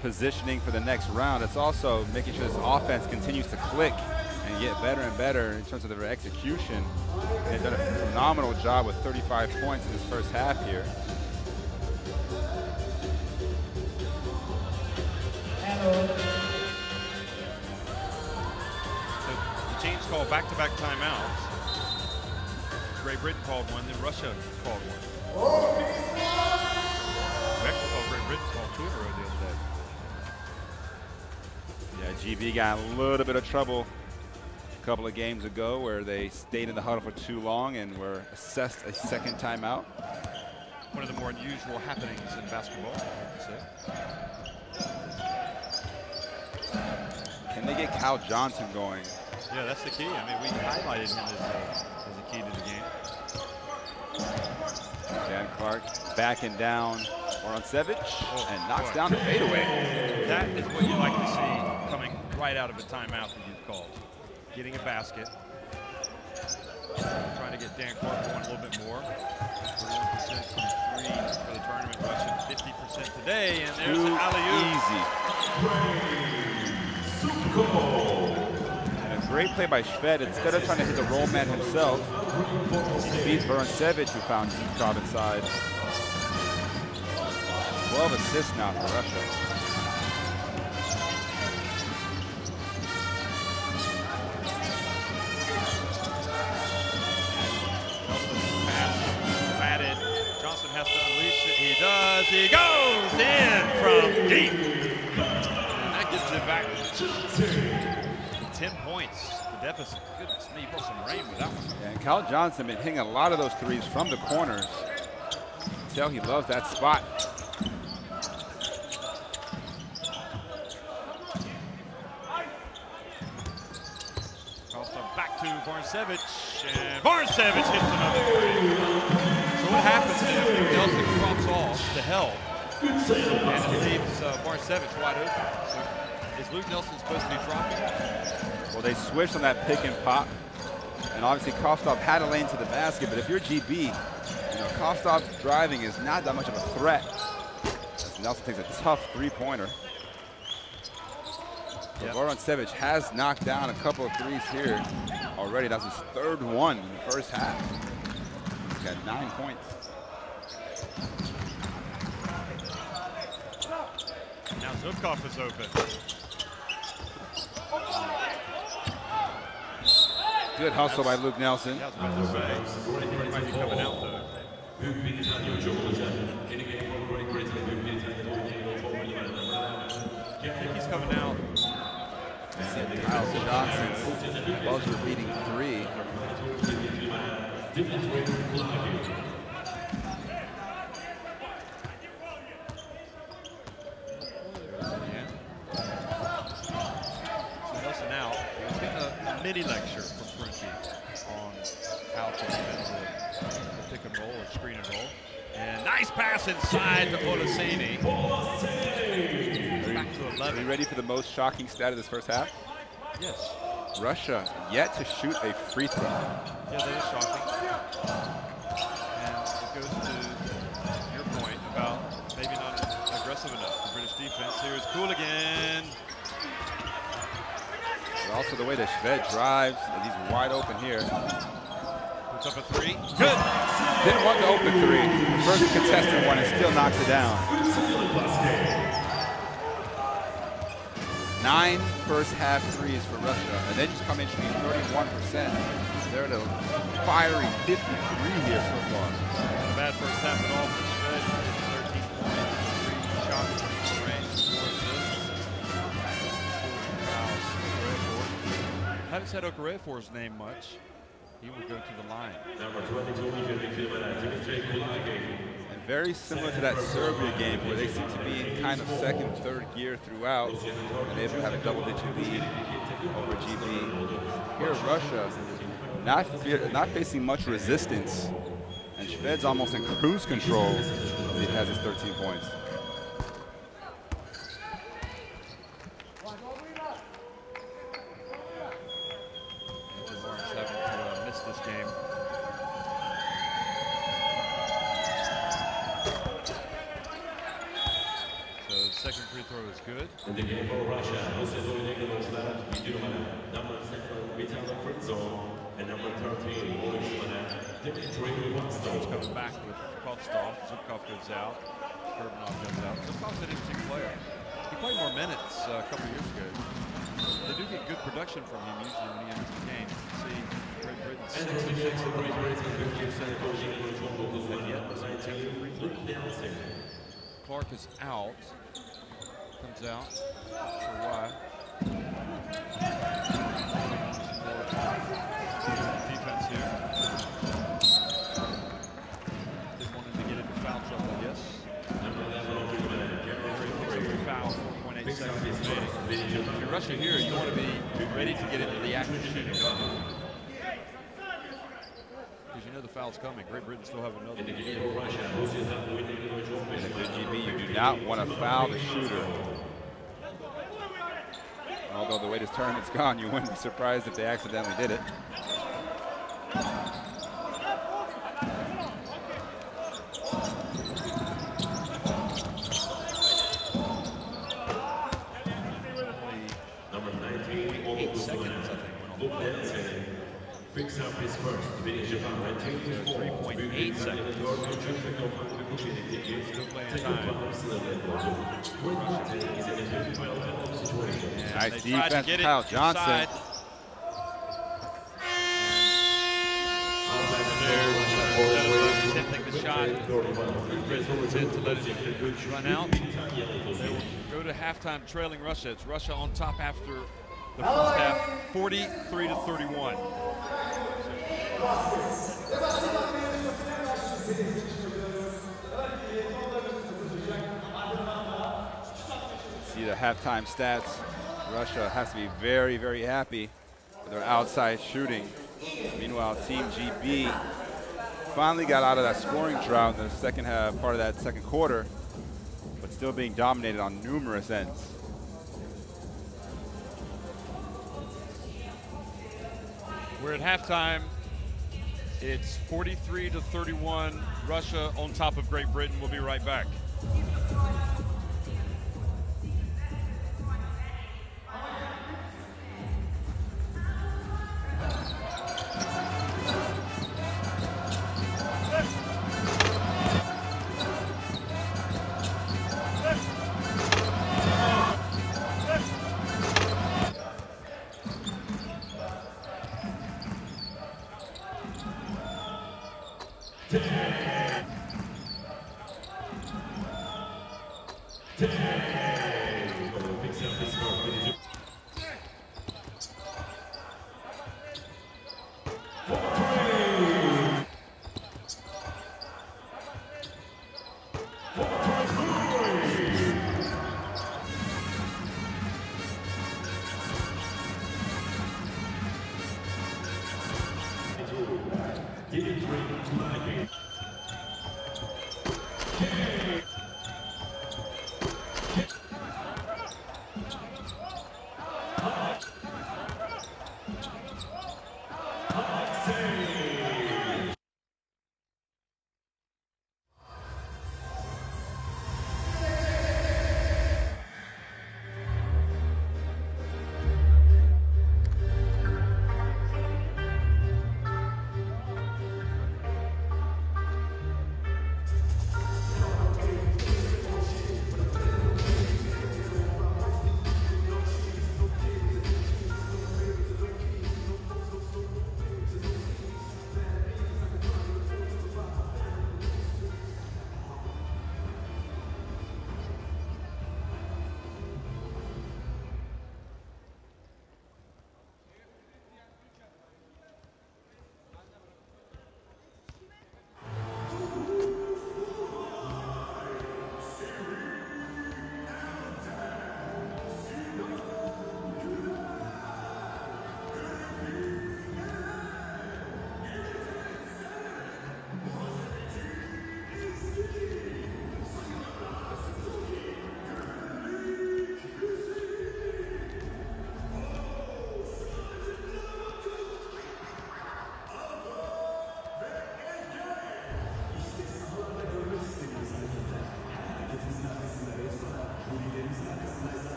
positioning for the next round. It's also making sure this offense continues to click and get better and better in terms of their execution. They've done a phenomenal job with 35 points in this first half here. So the teams called back-to-back timeouts. Great Britain called one, then Russia called one. Great Britain called 2 in a row the other day. Yeah, GB got a little bit of trouble a couple of games ago where they stayed in the huddle for too long and were assessed a second timeout. One of the more unusual happenings in basketball, I would say. Can they get Kyle Johnson going? Yeah, that's the key. I mean, we highlighted him as a key to the game. Dan Clark backing down Vorontsevich and knocks down the fadeaway. That is what you like to see coming right out of a timeout that you've called. Getting a basket. Trying to get Dan Clark going a little bit more. 41% from 3 for the tournament. Russia 50% today, and there's an alley-oop. Easy. And a great play by Shved. Instead of trying to hit the roll man himself, he beats Vorontsevich, who found Zukov inside. 12 assists now for Russia. Johnson has to unleash it. He does. He goes in from deep. And that gives it back 10 points. The deficit. Goodness me, brought some rain with that one. Yeah, and Kyle Johnson been hitting a lot of those threes from the corners. Tell he loves that spot. Also back to Vorontsevich, and Vorontsevich hits another 3. So what happens if Nelson drops off to help and it leaves Vorontsevich wide open? So is Luke Nelson supposed to be dropping? Well, they switched on that pick and pop, and obviously Kostov had a lane to the basket, but if you're GB, you know, Kostov's driving is not that much of a threat. As Nelson takes a tough three-pointer. Yep. Vorontsevich has knocked down a couple of threes here already. That's his 3rd one in the first half. He's got 9 points. Now Zukov is open. Good hustle by Luke Nelson. Yeah, I was about to say, I think he might be coming out though. I think he's coming out. Kyle Johnson's buzzer-beating 3. So now, he's getting a mini lecture from Frenchie on how to defend the pick and roll or screen and roll. And nice pass inside to Olaseni. Back to 11. Are you ready for the most shocking stat of this first half? Yes. Russia yet to shoot a free throw. Yeah, that is shocking. And it goes to your point about maybe not aggressive enough for British defense. Here's Cooligan. But also the way that Shved drives, and he's wide open here. Puts up a 3. Good. Didn't want the open 3. First contested one and still knocks it down. 9 first half threes for Russia, and then just come in shooting 31%. They're at a fiery 53 here so far. Not a bad first half at all for Schmidt. 13 points, 3 shots from range, 4 assists. Haven't said Okorefor's name much. He will go to the line. Number 22, And very similar to that Serbia game where they seem to be in kind of second, third gear throughout, and able to have a double-digit lead over GB. Here, Russia not facing much resistance, and Shved's almost in cruise control. He has his 13 points. This game. So the second free throw is good. In the game for Russia, number 7, Vitaly Fritzl, and number 13, Dimitri It's coming back with Kostov. Zubkov goes out. Kurbanov goes out. Zubkov's an interesting player. He played more minutes a couple years ago. They do get good production from him usually when he enters the game. See, Great Britain 66 and 3%. And yet, this one's free throw. Clark is out. Comes out. Not sure why. Defense here. Didn't want him to get into foul trouble, I guess. Foul, 4.8 seconds remaining. If you're Russia here, you want to be ready to get into the action shooting. Because you know the foul's coming. Great Britain still have another. In a good GB, you do not want to foul the shooter. Although the way this tournament's gone, you wouldn't be surprised if they accidentally did it. number 19, 8 seconds, I think, went on. picks up his first finish about 3.8 seconds. Still playing time. Nice defense, Kyle Johnson. Attempting the shot. Intent to let it run out. They will go to halftime trailing Russia. It's Russia on top after the first half, 43-31. See the halftime stats. Russia has to be very, very happy with their outside shooting. Meanwhile, Team GB finally got out of that scoring drought in the second half, part of that second quarter, but still being dominated on numerous ends. We're at halftime. It's 43-31. Russia on top of Great Britain. We'll be right back.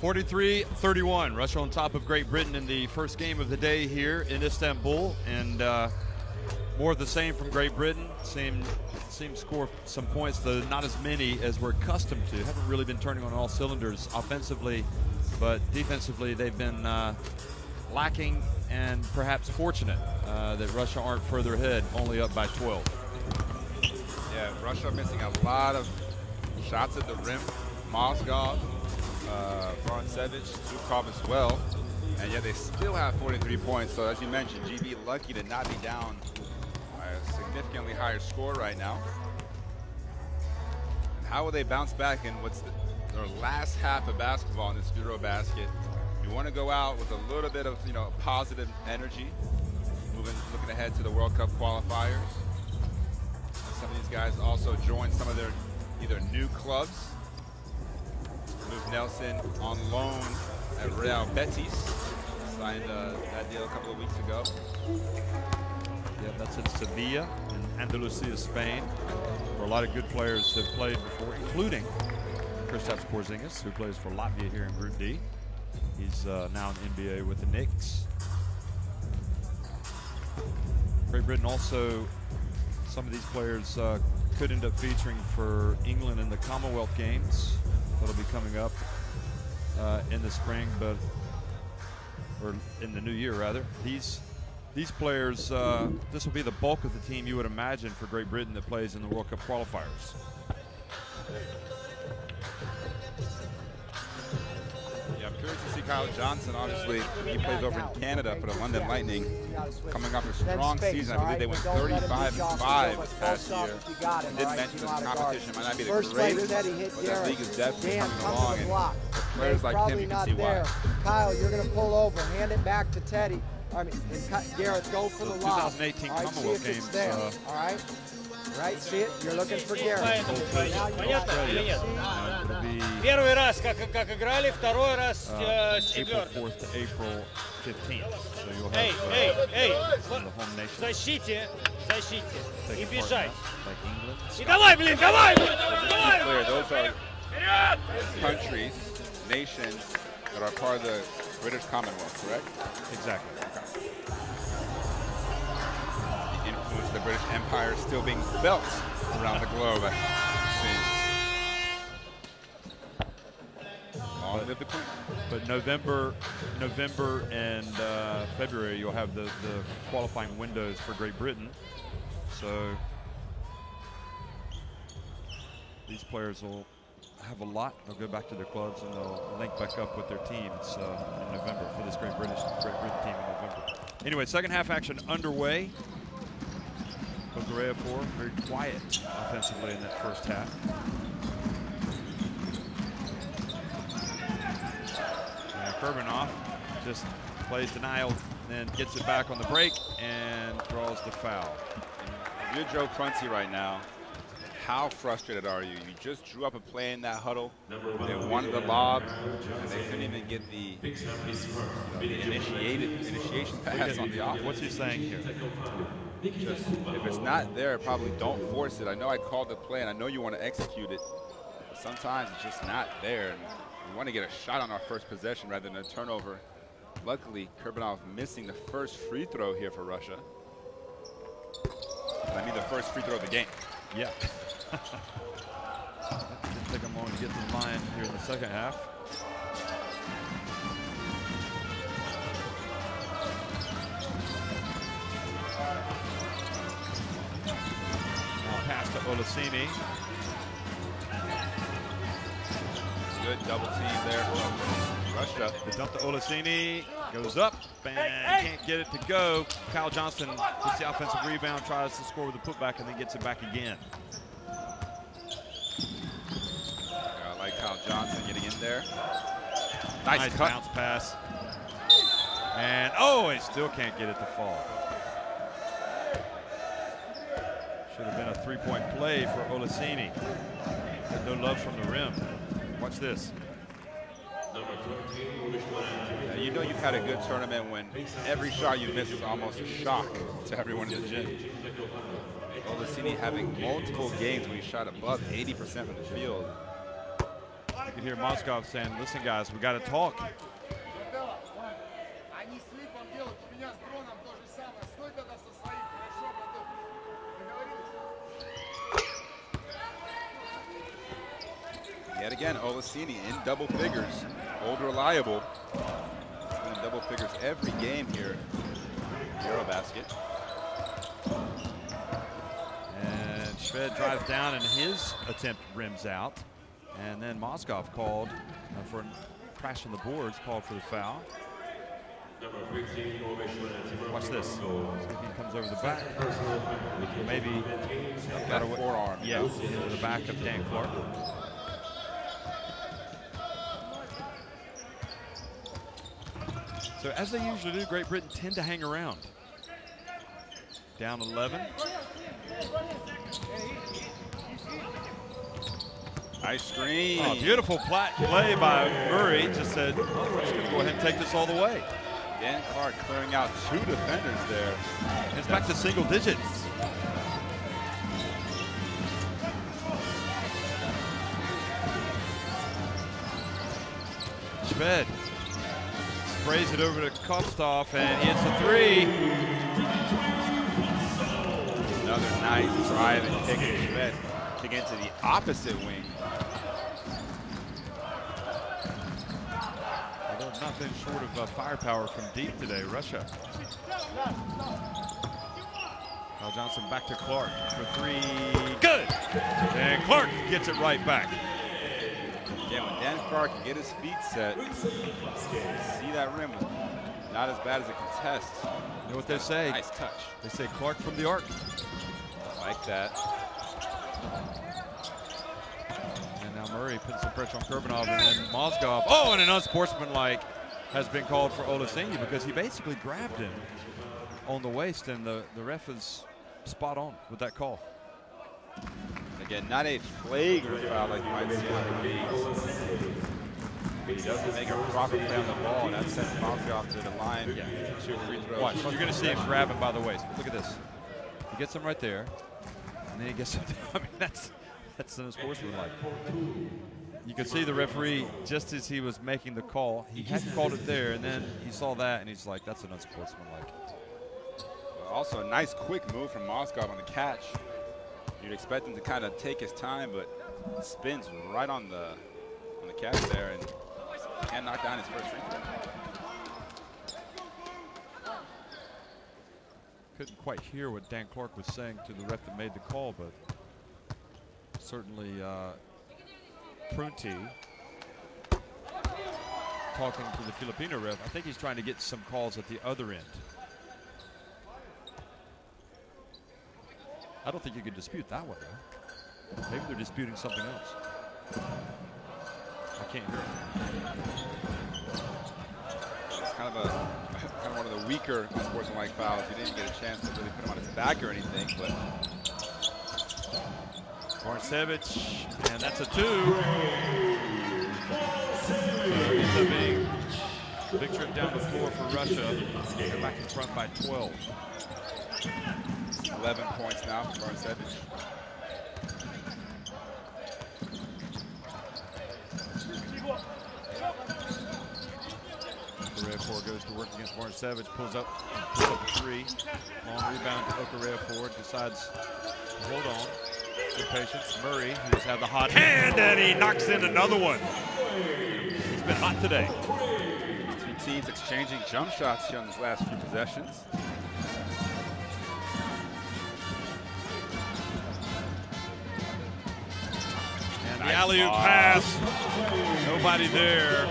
43-31. Russia on top of Great Britain in the first game of the day here in Istanbul, and more of the same from Great Britain. Seem to score some points, though not as many as we're accustomed to. Haven't really been turning on all cylinders offensively, but defensively they've been lacking, and perhaps fortunate that Russia aren't further ahead, only up by 12. Yeah, Russia missing a lot of shots at the rim. Mozgov, Bronzevich, Zukov as well. And yet they still have 43 points. So as you mentioned, GB lucky to not be down by a significantly higher score right now. And how will they bounce back in what's their last half of basketball in this EuroBasket? You want to go out with a little bit of, positive energy, looking ahead to the World Cup qualifiers. Some of these guys also joined some of their either new clubs. Luke Nelson on loan at Real Betis. Signed that deal a couple of weeks ago. Yeah, that's in Sevilla in Andalusia, Spain, where a lot of good players have played before, including Kristaps Porzingis, who plays for Latvia here in Group D. He's now in the NBA with the Knicks. Great Britain also, some of these players could end up featuring for England in the Commonwealth Games that'll be coming up in the spring, or in the new year rather. These players, this will be the bulk of the team you would imagine for Great Britain that plays in the World Cup qualifiers. Yeah, I'm curious to see Kyle Johnson. Obviously, he plays over in Canada for the London Lightning, coming off a strong season. I believe they went 35-5 this past year. I did mention this competition might not be the greatest, but that league is definitely coming along, and players like him, you can see why. Kyle, you're going to pull over, hand it back to Teddy. And Garrett, go for the lob. 2018 all right, Commonwealth see if it's Games. there. All right. Right, see it? You're looking for Garrett. Понятно или нет? It'll be Первый раз, как играли, второй раз April четвертый. 4th to April 15th. So you'll Эй, have эй, the home nation защите, taking не part бежать. like England. И давай, блин, давай! Clear, those are countries, nations that are part of the British Commonwealth, correct? Exactly. The influence of the British Empire is still being felt around the globe, it seems. Long live the Queen. But November and February, you'll have the qualifying windows for Great Britain. So these players will have a lot. They'll go back to their clubs and they'll link back up with their teams in November for this Great Britain team in November. Anyway, second half action underway. Bulgaria very quiet offensively in that first half. Kurbanov just plays denial, then gets it back on the break and draws the foul. If you're Joe Prunty right now, how frustrated are you? You just drew up a play in that huddle. They wanted the lob, and they couldn't even get the initiation pass on the offense. What's he saying here? Just, if it's not there, probably don't force it. I know I called the play, and I know you want to execute it. But sometimes it's just not there. And we want to get a shot on our first possession rather than a turnover. Luckily, Kurbanov missing the first free throw here for Russia. I mean the first free throw of the game. Yeah. Didn't take him long to get to the line here in the second half. Now pass to Olaseni. Good double team there from Russia. The dump to Olaseni goes up and can't get it to go. Kyle Johnson gets the offensive rebound, tries to score with a putback, and then gets it back again. Yeah, I like Kyle Johnson getting in there. Nice cut. Bounce pass. And oh, he still can't get it to fall. Should have been a three-point play for Olaseni. Had no love from the rim. Watch this. Yeah, you know you've had a good tournament when every shot you miss is almost a shock to everyone in the gym. Olaseni having multiple games when he shot above 80% from the field. could hear Mozgov saying, listen, guys, we got to talk. Yet again, Olaseni in double figures. Old reliable. He's been in double figures every game here. EuroBasket. And Shved drives down and his attempt rims out. And then Mozgov called for crashing the boards, called for the foul. Watch this. He comes over the back. Maybe Got a forearm. Yeah, into the back of Dan Clark. So as they usually do, Great Britain tend to hang around. Down 11. Nice screen. Oh, beautiful play by Murray. Just said, oh, we're just going to go ahead and take this all the way. Dan Clark clearing out 2 defenders there. And it's back to single digits. Shved sprays it over to Kopstov and hits a 3. Another nice drive and kick to Shved. Kick into the opposite wing. Although not been short of firepower from deep today, Russia. Kyle Johnson back to Clark for 3. Good! And Clark gets it right back. Yeah, when Dan Clark can get his feet set, see that rim was not as bad as a contest. You know what they say? Nice touch. They say Clark from the arc. Like that. And now Murray puts some pressure on Kurbanov, and then Mozgov. Oh, and an unsportsmanlike has been called for Olaseni because he basically grabbed him on the waist, and the ref is spot on with that call. Again, not a flagrant foul like you might see on the games. He doesn't make a proper play on the ball, and that sends Mozgov to the line. Yeah. 2 free throws. Watch, you're going to see him grab him by the waist. Look at this. He gets him right there, and then he gets him. I mean, that's an unsportsmanlike. You could see the referee, just as he was making the call, he hadn't called it there, and then he saw that, and he's like, that's an unsportsmanlike. Also, a nice quick move from Mozgov on the catch. You'd expect him to kind of take his time, but spins right on the catch there, and can't knock down his first free throw. Couldn't quite hear what Dan Clark was saying to the ref that made the call, but certainly Prunty talking to the Filipino ref. I think he's trying to get some calls at the other end. I don't think you can dispute that one, though. Maybe they're disputing something else. I can't hear it. It's kind of one of the weaker unsportsmanlike fouls. He didn't get a chance to really put him on his back or anything, but Barncevic, and that's a 2. It's a big trip down the floor for Russia. They're back in front by 12. 11 points now for Barncevic. Okareafor goes to work against Barncevic, pulls up a 3. Long rebound to Okareafor, decides to hold on. Good patience. Murray, who's had the hot hand, and he knocks in another one. He's been hot today. 2 teams exchanging jump shots here on these last few possessions. And the alley-oop pass. Nobody there.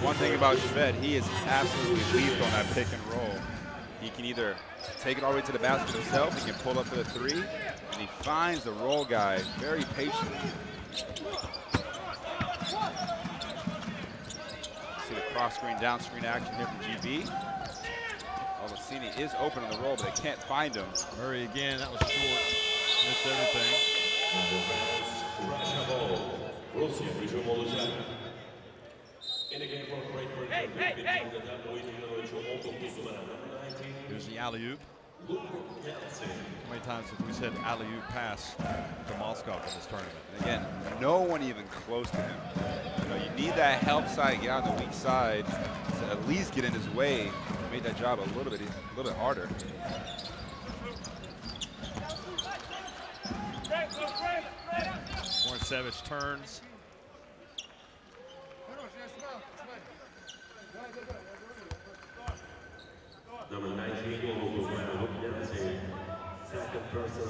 One thing about Shved, he is absolutely lethal on that pick and roll. He can either take it all the way to the basket himself, he can pull up for the 3, and he finds the roll guy very patiently. See the cross-screen, down-screen action here from GB. Olaseni is open on the roll, but they can't find him. Murray again, that was short. Missed everything. Here's the alley-oop. How many times have we said alley-oop pass to Moskov in this tournament? Again, no one even close to him. You know, you need that help side, get on the weak side to at least get in his way, make that job a little bit harder. Savage turns. Number 19 will go dancing. Second person.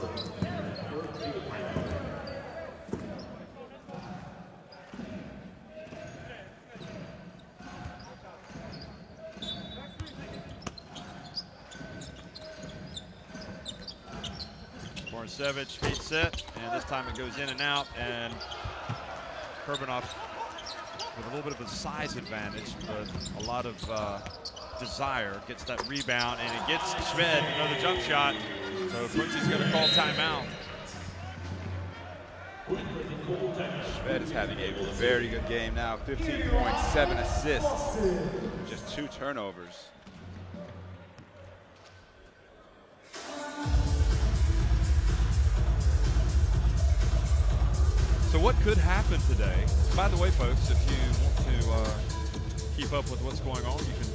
Savage feet set, and this time it goes in and out, and Kurbanov with a little bit of a size advantage, but a lot of desire, gets that rebound, and it gets Schmidt another jump shot, so Quincy's going to call timeout. Schmidt is having a very good game now, 15 points, 7 assists, just 2 turnovers. So what could happen today? By the way, folks, if you want to keep up with what's going on, you can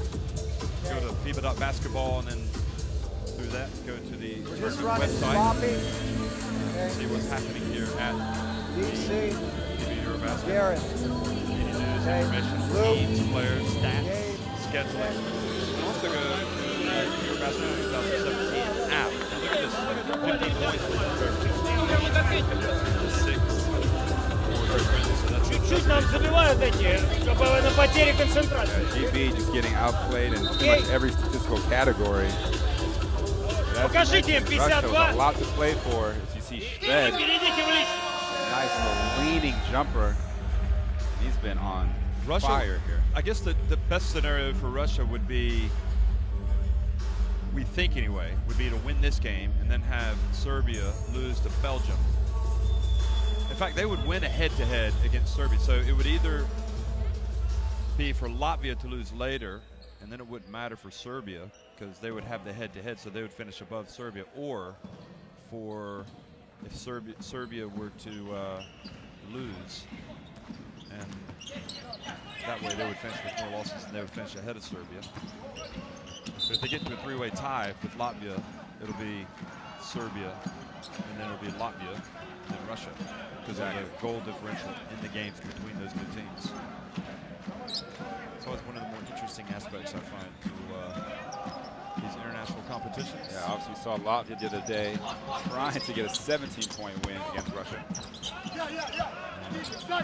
go to FIBA.basketball and then through that go to the website and see what's happening here at DC. FIBA EuroBasket. Garrett. Any news, information, teams, players, stats, scheduling. You can also go to the EuroBasket 2017 app. And look at this, 15 points. 6. Чуть-чуть нам забивают эти, на потере концентрации. GB just getting outplayed in pretty much every statistical category. Покажите им 52. There's a lot to play for. As you see Schmidt, nice little leaning jumper. He's been on fire here. I guess the best scenario for Russia would be, we think anyway, would be to win this game and then have Serbia lose to Belgium. In fact, they would win a head-to-head against Serbia. So it would either be for Latvia to lose later, and then it wouldn't matter for Serbia because they would have the head-to-head, so they would finish above Serbia. Or for if Serbia were to lose, and that way they would finish with more losses and they would finish ahead of Serbia. But if they get to a 3-way tie with Latvia, it'll be Serbia, and then it'll be Latvia and Russia, because of the goal differential in the games between those two teams. It's always one of the more interesting aspects I find to these international competitions. Yeah, obviously we saw Latvia the other day trying to get a 17-point win against Russia.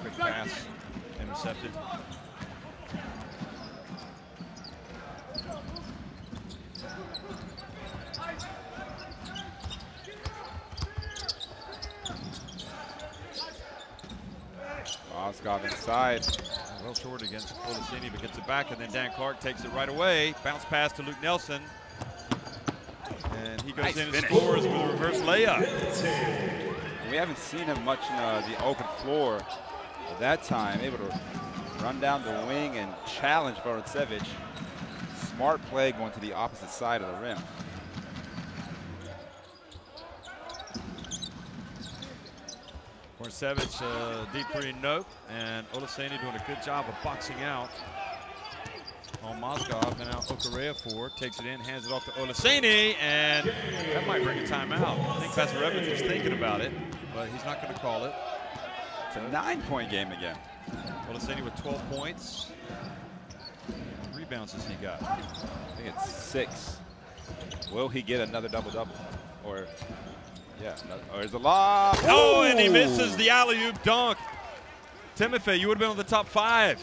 Quick pass, intercepted. Moskov inside. Well short against Olaseni, but gets it back, and then Dan Clark takes it right away. Bounce pass to Luke Nelson. And he goes in and scores with a reverse layup. We haven't seen him much in the open floor at that time. Able to run down the wing and challenge Borisevich. Smart play going to the opposite side of the rim. Borisevich, deep three, nope. And Olaseni doing a good job of boxing out on Moskov. And now Okareafor takes it in, hands it off to Olaseni, and that might bring a timeout. I think Pasarevich was thinking about it, but he's not going to call it. It's a 9-point game again. Olaseni with 12 points. How many rebounds has he got? I think it's 6. Will he get another double-double? Or, yeah, there's a lob. Oh, and he misses the alley-oop dunk. Timofey, you would have been on the top 5.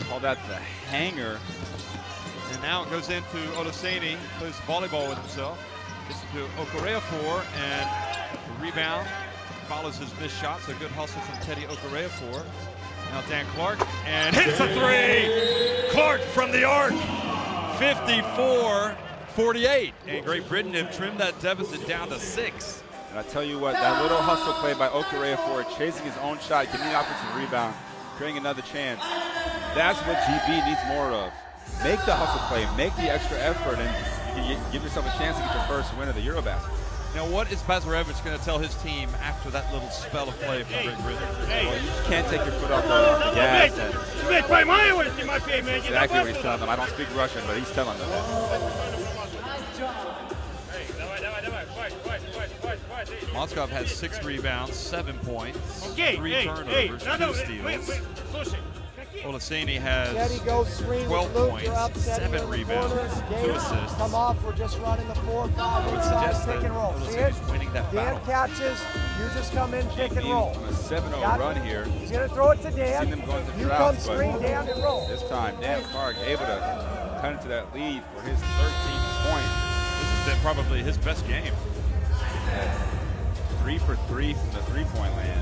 Call that the hanger. And now it goes into Olaseni, plays volleyball with himself. Gets it to Okareafor, and the rebound follows his missed shot, so good hustle from Teddy Okareafor. Now Dan Clark, and hits a 3! Clark from the arc, 54-48. And Great Britain have trimmed that deficit down to 6. And I tell you what, that little hustle play by Okareafor, chasing his own shot, getting the offensive rebound, creating another chance. That's what GB needs more of. Make the hustle play, make the extra effort, and you give yourself a chance to get the first win of the EuroBasket. Now, what is Bazarevich going to tell his team after that little spell of play from Great Britain? Well, you just can't take your foot off the gas. Exactly what he's telling them. I don't speak Russian, but he's telling them that. Moskov has 6 rebounds, 7 points, 3 turnovers, 2 steals. Olaseni has 12 points, 7 rebounds, 2 assists. Come off, we're just running the 4-5 I would suggest that pick and roll. See it? Olaseni's winning that Dan battle. catches, you just come in, pick and roll. A 7-0 run here. He's going to throw it to Dan. Seen them going to You droughts, come but screen, Dan, and roll. this time, Dan Clark able to cut into that lead for his 13th point. This has been probably his best game. 3 for 3 from the three-point land.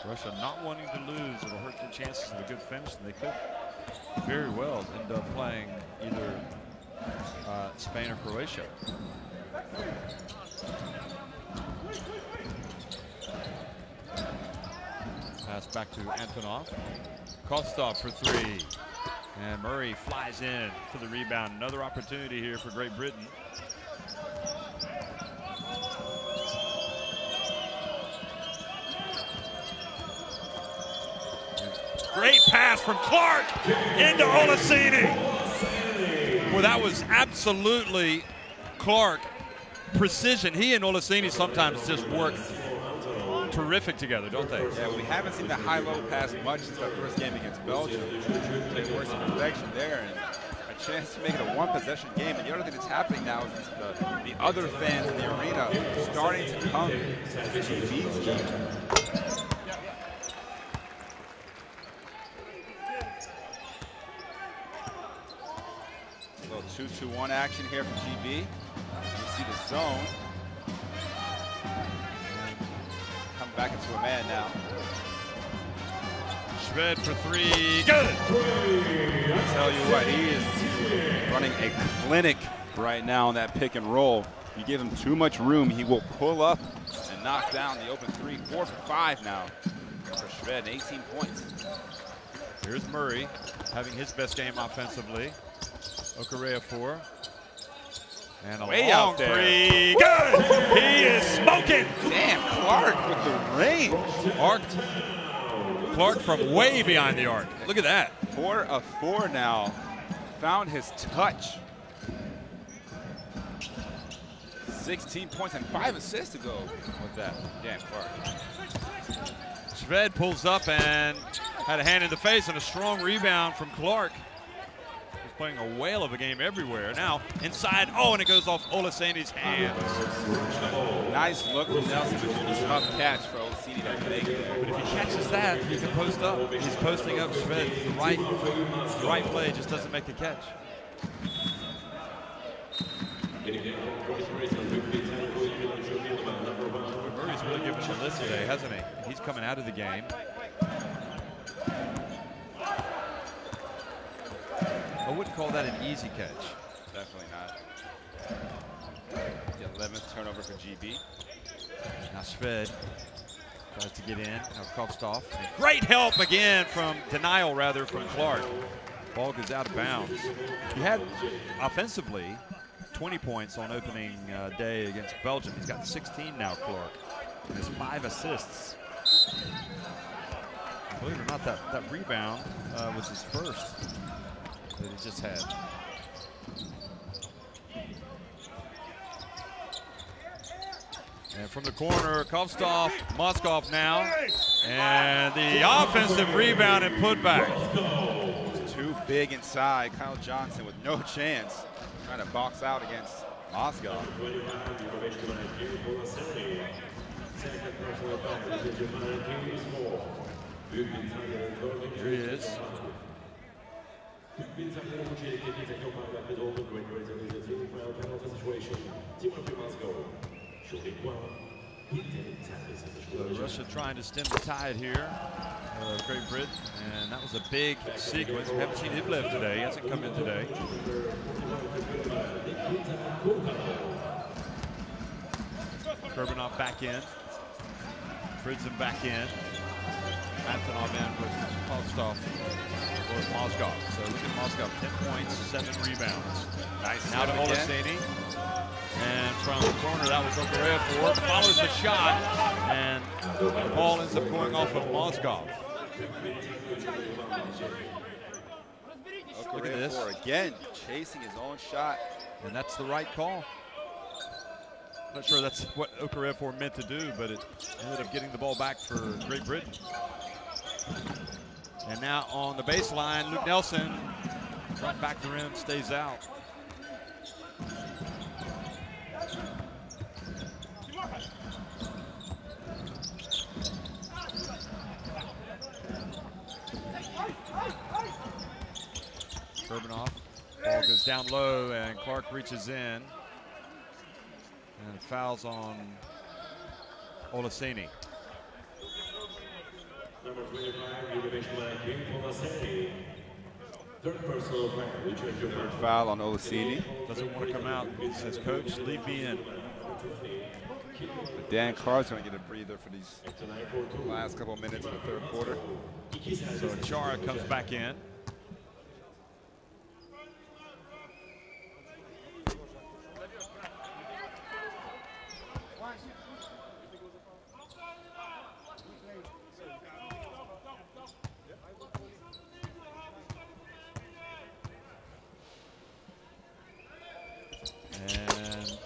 Russia not wanting to lose, it'll hurt their chances of a good finish, and they could very well end up playing either Spain or Croatia. Pass back to Antonov. Kostov for 3. And Murray flies in for the rebound. Another opportunity here for Great Britain. Great pass from Clark into Olaseni. Well, that was absolutely Clark precision. He and Olaseni sometimes just work terrific together, don't they? Yeah, we haven't seen the high-low pass much since that first game against Belgium. They worked some perfection there, and a chance to make it a one-possession game. And the other thing that's happening now is the other fans in the arena starting to come to GB's game. A little 2-2-1 action here from GB. You see the zone. Come back into a man now. Shved for 3. Good! I tell you what, he is running a clinic right now on that pick and roll. You give him too much room, he will pull up and knock down the open 3. 4 for 5 now for Shved, 18 points. Here's Murray having his best game offensively. Okarea 4. And a Way long out there. 3. Good! He is smoking! Damn, Clark with the range. Clark from way behind the arc. Look at that. 4 of 4 now. Found his touch. 16 points and 5 assists to go with that. Damn, Clark. Shved pulls up and had a hand in the face and a strong rebound from Clark. He's playing a whale of a game everywhere. Now inside, and it goes off Olaseni's hands. Nice look from Nelson, which is a tough catch for Olaseni to make. But if he catches that, he can post up. He's posting up Shved. The right play just doesn't make the catch. Murray's really given him a lift today, hasn't he? He's coming out of the game. I wouldn't call that an easy catch. Definitely not. The 11th turnover for GB. Now Shved tries to get in. Now Kostov. Great help again from from Clark. Ball goes out of bounds. He had offensively 20 points on opening day against Belgium. He's got 16 now, Clark. And has 5 assists. Believe it or not, that rebound was his first that he just had. And from the corner, Kostov, Moskov now. And the offensive rebound and putback. Too big inside. Kyle Johnson with no chance. Trying to box out against Moskov. Here he is. So Russia trying to stem the tide here. Great Britain, and that was a big sequence. We haven't seen Iblev today. He hasn't come in today. Kurbanov back in. Fritzen back in. Antonov in with Falstaff or Mozgov. So look at Mozgov, 10 points, 7 rebounds. Nice. Now to Olaseni. And from the corner, that was Okarefor. Follows the shot, and the ball ends up going off of Mozgov. Look at this. Again, chasing his own shot. And that's the right call. Not sure that's what Okarefor meant to do, but it ended up getting the ball back for Great Britain. And now on the baseline, Luke Nelson, front back the rim, stays out. Kurbanov, ball goes down low, and Clark reaches in. And fouls on Olaseni. Number 25, Eurovision ranking, Olaseni. Third personal foul, Richard Third foul on Olaseni. Doesn't want to come out. Says, Coach, leave me in. But Dan Carr's going to get a breather for these last couple of minutes of the third quarter. So Chara comes back in.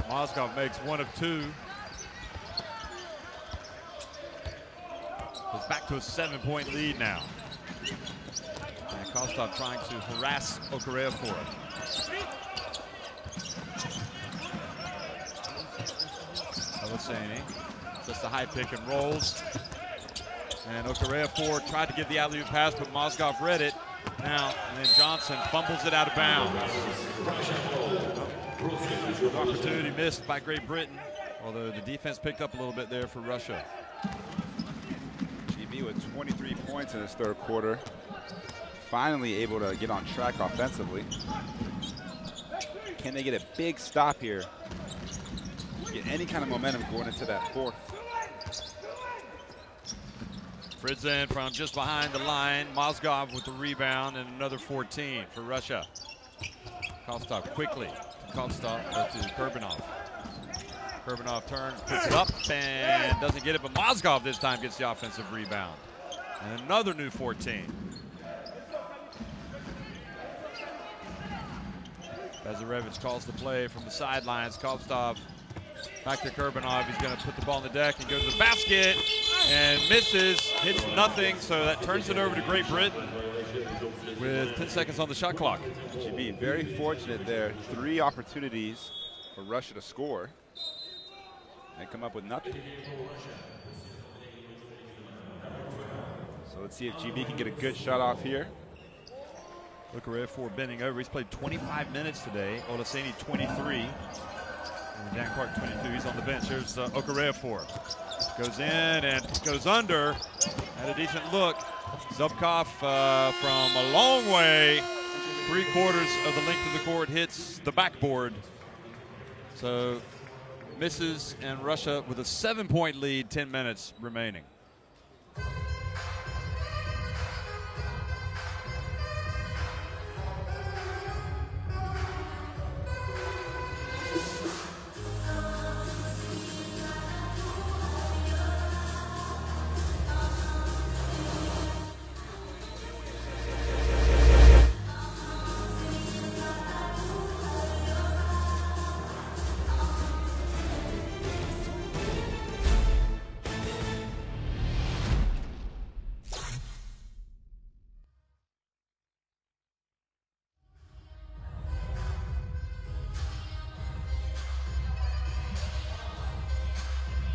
Mozgov makes one of two. It's back to a 7-point lead now. And Kostov trying to harass Okarefor. Olaseni, just a high pick and rolls. And Okarefor tried to give the alley-oop pass, but Mozgov read it. Now, and then Johnson fumbles it out of bounds. Opportunity missed by Great Britain, although the defense picked up a little bit there for Russia. GB with 23 points in his third quarter. Finally able to get on track offensively. Can they get a big stop here? Get any kind of momentum going into that fourth. Fritzen from just behind the line. Mozgov with the rebound and another 14 for Russia. Kostov quickly to Kostov to Kurbanov. Kurbanov turns, puts it up, and doesn't get it, but Mozgov this time gets the offensive rebound. And another new 14. Bezarevich calls the play from the sidelines. Kostov back to Kurbanov. He's going to put the ball on the deck and go to the basket and misses, hits nothing, so that turns it over to Great Britain with 10 seconds on the shot clock. GB very fortunate there. 3 opportunities for Russia to score. They come up with nothing. So let's see if GB can get a good shot off here. Okarefor bending over. He's played 25 minutes today. Olaseni 23. And Dan Clark 22. He's on the bench. Here's Okarefor. Goes in and goes under. Had a decent look. Zubkov from a long way. 3/4 of the length of the court hits the backboard. So misses, and Russia with a 7-point lead, 10 minutes remaining.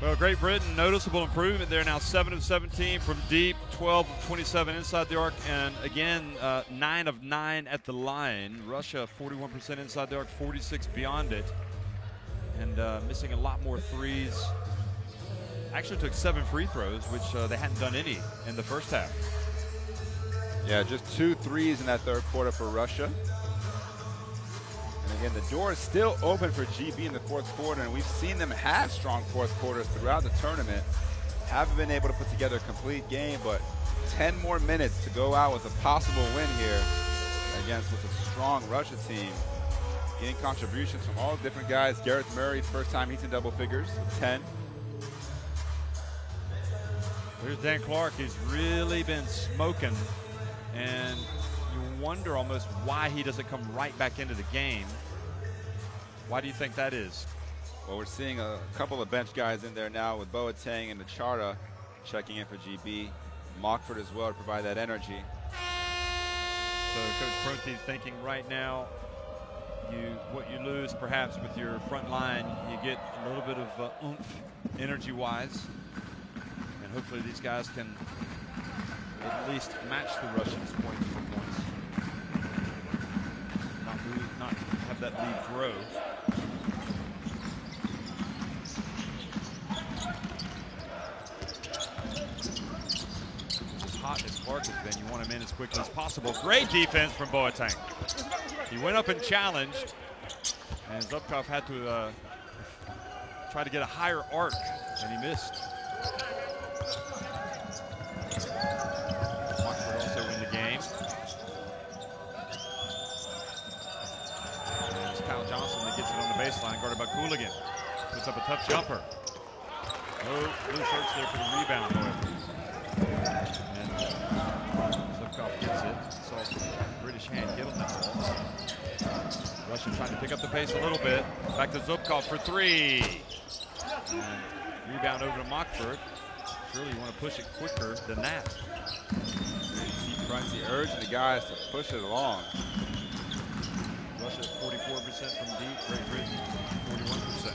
Well, Great Britain, noticeable improvement. They're now 7 of 17 from deep, 12 of 27 inside the arc, and again, 9 of 9 at the line. Russia, 41% inside the arc, 46 beyond it, and missing a lot more threes actually took 7 free throws, which they hadn't done any in the first half. Yeah, just 2 threes in that third quarter for Russia. And again, the door is still open for GB in the fourth quarter, and we've seen them have strong fourth quarters throughout the tournament. Haven't been able to put together a complete game, but 10 more minutes to go out with a possible win here against with a strong Russia team. Getting contributions from all different guys. Gareth Murray, first time he's in double figures with 10. Here's Dan Clark. He's really been smoking, and you wonder almost why he doesn't come right back into the game. Why do you think that is? Well, we're seeing a couple of bench guys in there now with Boateng and Nachara checking in for GB. Mockford as well to provide that energy. So Coach Prunty thinking right now, what you lose perhaps with your front line, you get a little bit of oomph energy-wise. And hopefully these guys can at least match the Russians points for points. Not have that lead grow. As hot as Clark has been, you want him in as quickly as possible. Great defense from Boateng. He went up and challenged, and Zubkov had to try to get a higher arc, and he missed. Mockford also in the game. And it's Kyle Johnson that gets it on the baseline, guarded by Cooligan. Puts up a tough jumper. No blue shirts there for the rebound, however. And Zubkov gets it. So British hand get on that ball. Russia trying to pick up the pace a little bit. Back to Zubkov for 3. And rebound over to Mockford. Surely you want to push it quicker than that. He runs the urge of the guys to push it along. Russia 44% from deep. Great Britain 41%.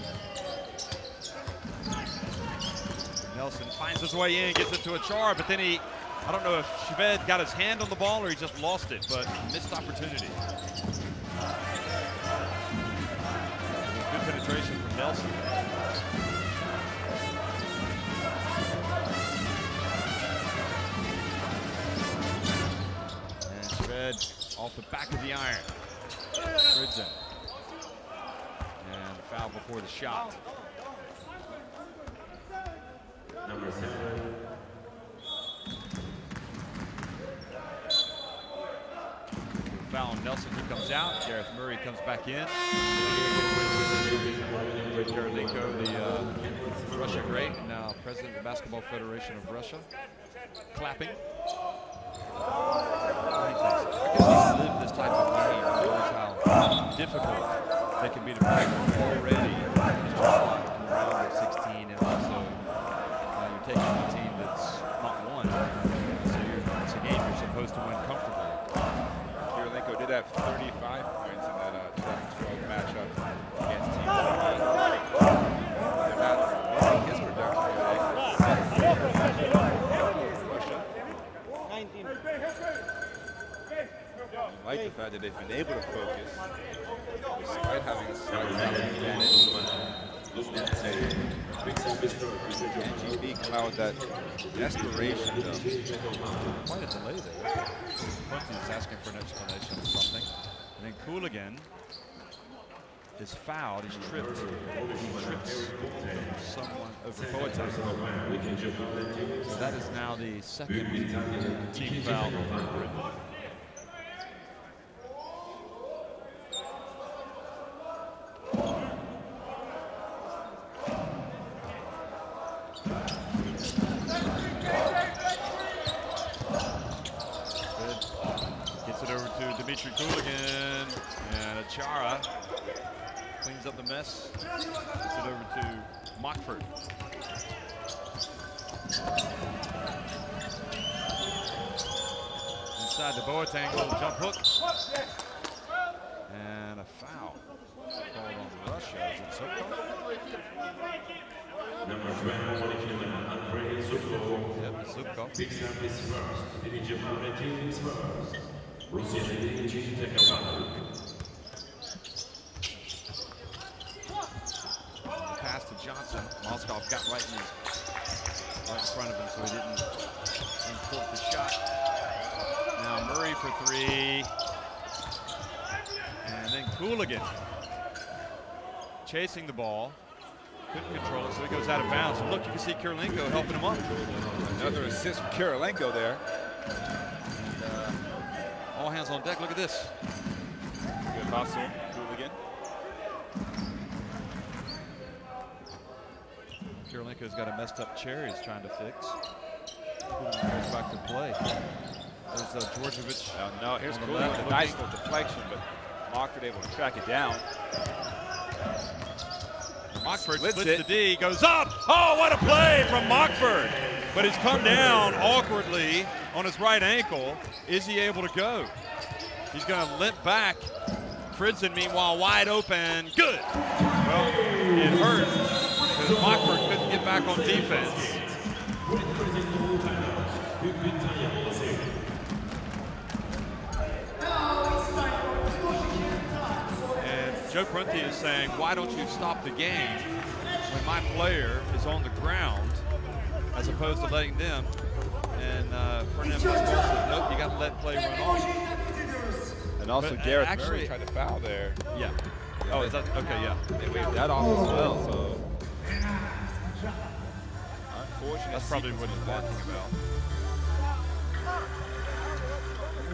Nelson finds his way in, gets it to Achara, but then I don't know if Shved got his hand on the ball or he just lost it, but missed opportunity. Good penetration from Nelson. And Shved off the back of the iron. Fridzen. And foul before the shot. Number 7. Foul on Nelson, who comes out. Gareth Murray comes back in. Karolinko, the Russia great, and now president of the Basketball Federation of Russia, clapping. I guess he's lived this type of game. He knows how difficult they can be to practice already. He's just in the round of 16, and also you're taking a team that's not won. So it's a game you're supposed to win comfortably. Karolinko did have 35 points in that 12 matchup against Team his production I like the fact that they've been able to focus despite having a slight advantage. And GB come out with that desperation though. Quite a delay there. Punty's asking for an explanation or something. And then Cooligan is fouled. He's tripped. He trips someone over Boateng. So that is now the second team foul for Britain. Dimitri Cooligan, and Achara cleans up the mess. Gets it over to Mockford. Inside the Boateng, little jump hook. And a foul called on Russia. Is it Zubkov? Number 12, Andrei Zubkov. Yep, Zubkov. Picks up his first. Division team is first. Russia leading Pass to Johnson. Moskov got right in his for three. And then Hooligan chasing the ball. Couldn't control it, so he goes out of bounds. And look, you can see Kirilenko helping him up. Another assist from Kirilenko there. And, all hands on deck. Look at this. Good hustle, Hooligan. Kirilenko's got a messed up chair he's trying to fix. Hooligan goes back to play. There's Djordjevic. No, here's Hooligan with a nice little deflection, but Mockford able to track it down. Mockford splits the D, goes up. Oh, what a play from Mockford. But he's come down awkwardly on his right ankle. Is he able to go? He's going to limp back. Fridson, meanwhile, wide open. Good. Well, it hurt because Mockford couldn't get back on defense. Joe Prunty is saying, why don't you stop the game when my player is on the ground as opposed to letting them? And Fernand Pascal says, nope, you got to let play run on. And also Gareth Murray tried to foul there. Yeah. Oh, is that, okay, yeah. They waved that off as well, so. Unfortunate. That's probably what he's talking about. I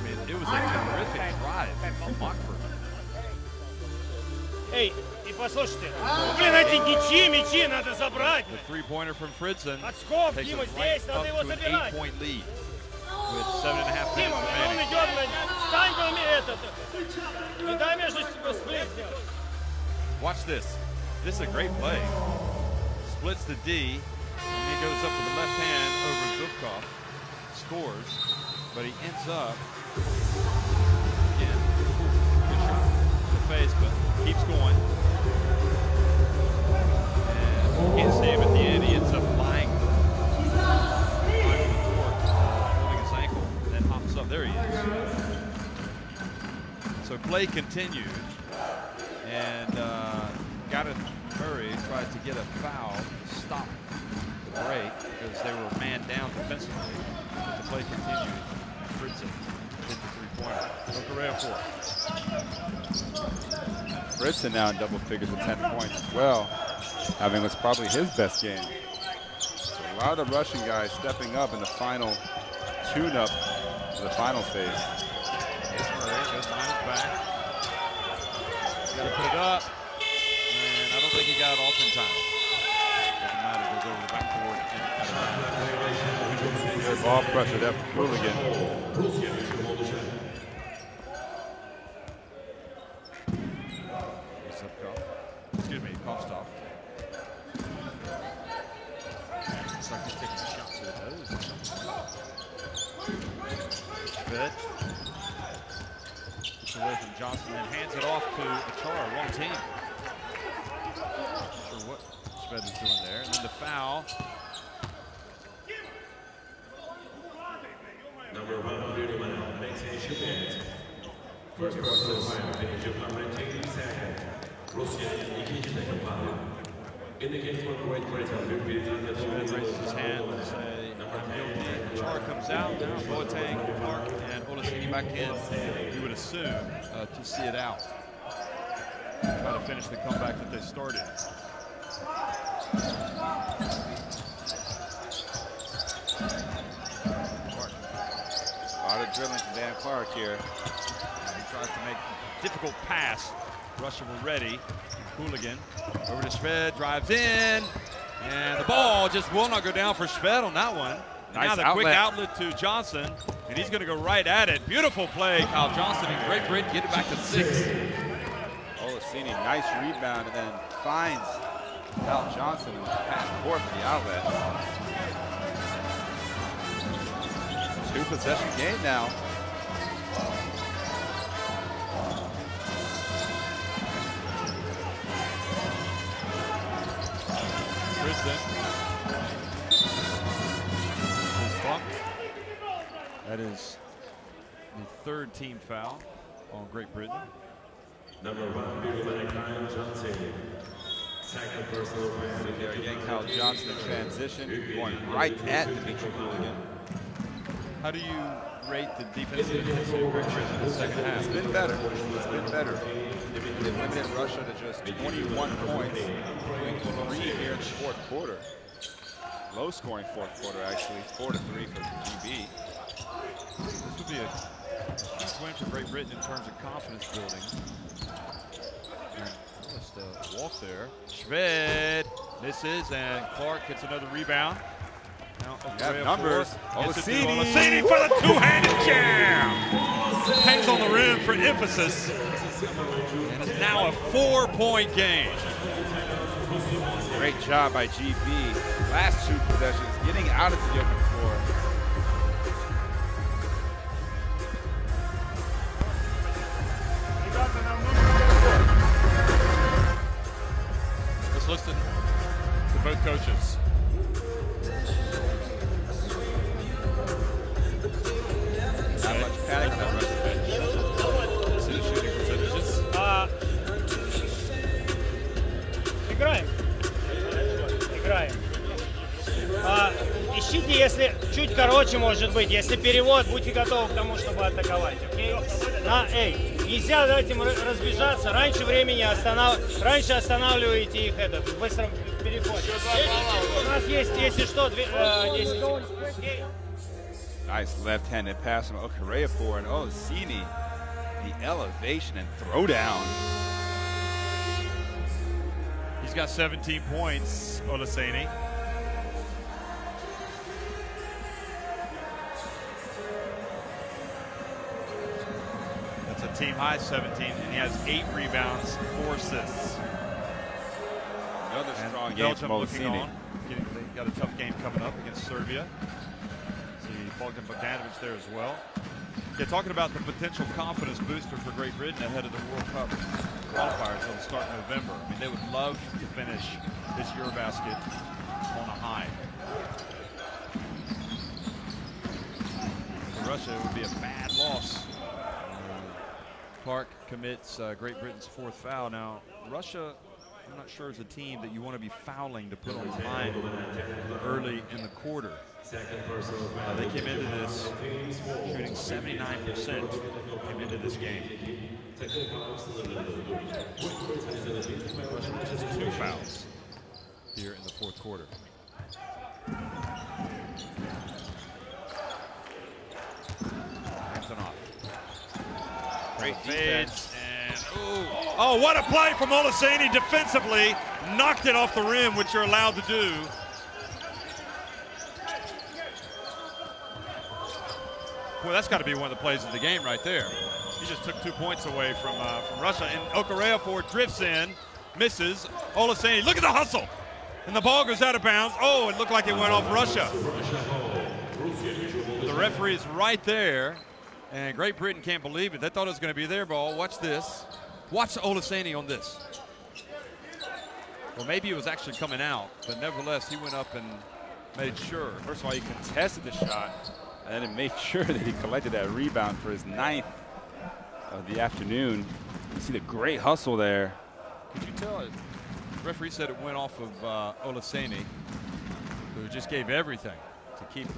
mean, it was a terrific drive from Mockford. Эй, и послушайте, блин, эти мячи надо забрать. The three-pointer from Fridson Отскок, takes Дима, us right здесь надо его up to an забирать. 8-point lead with 7.5 Дима, minutes он remaining. идет, встань там этот, не дай между сплит сделать. Watch this. This is a great play. Splits the D, and he goes up with the left hand over Zubkov. Scores, but he ends up again. Good shot to the face, but keeps going. And can't save at the end. He ends up lying on the court, holding his ankle, and then hops up. There he is. So play continued, and Gareth Murray tried to get a foul to stop the break because they were man down defensively. But the play continued. Fridson hit the three-pointer. So Correa 4. Fridson now in double figures with 10 points as well, having what's probably his best game. So a lot of the Russian guys stepping up in the final tune-up to the final phase. Murray goes behind his back. He's got to put it up. And I don't think he got it off in time. Doesn't matter, goes over the backboard and Good ball pressure there from Hooligan. Excuse me, Kostoff. Looks like he's taking a shot to the nose. Schmidt gets away from Johnson and hands it off to Achara, wrong team. Not sure what Schmidt is doing there. And then the foul. Number 139 makes a shoot. First personal foul finish of number 18 second. Russian ikinci takım faul. In the case for Great Britain, Schmidt raises his hand and say, Achara comes out, now Boateng, Clark, and Olaseni back in. You would assume to see it out. Try to finish the comeback that they started. A lot of dribbling from Dan Clark here. He tries to make a difficult pass. Russia were ready. Hooligan over to Shved, drives in, and the ball just will not go down for Shved on that one. Nice now the outlet. quick outlet to Johnson, and he's going to go right at it. Beautiful play, Kyle Johnson in Great Britain, get it back to 6. Olaseni, nice rebound, and then finds Kyle Johnson and pass forward for the outlet. 2-possession game now. His bump. That is the third team foul on Great Britain. Number 139 Kyle Johnson. Second personal foul. There again, Kyle Johnson in transition, going right at Dimitri Hooligan. How do you rate the defensive intensity of Great Britain in the second half? It's been better. It's been better. They've limited Russia to just 21 points, including 3 here in the fourth quarter. Low scoring fourth quarter, actually. 4-3 for GB. This would be a huge win for Great Britain in terms of confidence building. And just a walk there. Shved misses, and Clark gets another rebound. Now, numbers. Olaseni for the two-handed jam. Hangs on the rim for emphasis. And it's now a 4-point game. Great job by GB. Last 2 possessions, getting out of the open floor. Let's listen to both coaches. Not much panic on that Russian bench. See the shooting percentages. Играем. Ищите, если чуть короче, может быть, если перевод, будьте готовы к тому, чтобы атаковать. Нельзя дать им разбежаться. Раньше времени останавливаете их в быстром переходе. У нас есть, если что, 10. Nice left-handed pass from Okorafor, and Olaseni, the elevation and throwdown. He's got 17 points, Olaseni. That's a team high 17, and he has 8 rebounds, 4 assists. Another strong and game from Belgium Olaseni. They got a tough game coming up against Serbia. Bogdan Bogdanovic there as well. Yeah, talking about the potential confidence booster for Great Britain ahead of the World Cup qualifiers that'll start in November. I mean, they would love to finish this EuroBasket on a high. For Russia, it would be a bad loss. Clark commits Great Britain's 4th foul. Now, Russia, I'm not sure, is a team that you want to be fouling to put on the line early in the quarter. They came into this shooting 79%, came into this game. Just 2 fouls here in the 4th quarter. Antonov. Great defense. And, oh, what a play from Olaseni defensively. Knocked it off the rim, which you're allowed to do. Boy, that's got to be one of the plays of the game right there. He just took 2 points away from Russia. And Okorafor drifts in, misses. Olaseni, look at the hustle. And the ball goes out of bounds. Oh, it looked like it went off Russia. The referee is right there. And Great Britain can't believe it. They thought it was going to be their ball. Watch this. Watch Olaseni on this. Well, maybe it was actually coming out, but nevertheless, he went up and made sure. First of all, he contested the shot, and then made sure that he collected that rebound for his 9th of the afternoon. You see the great hustle there. Could you tell it? The referee said it went off of Olaseni, who just gave everything to keep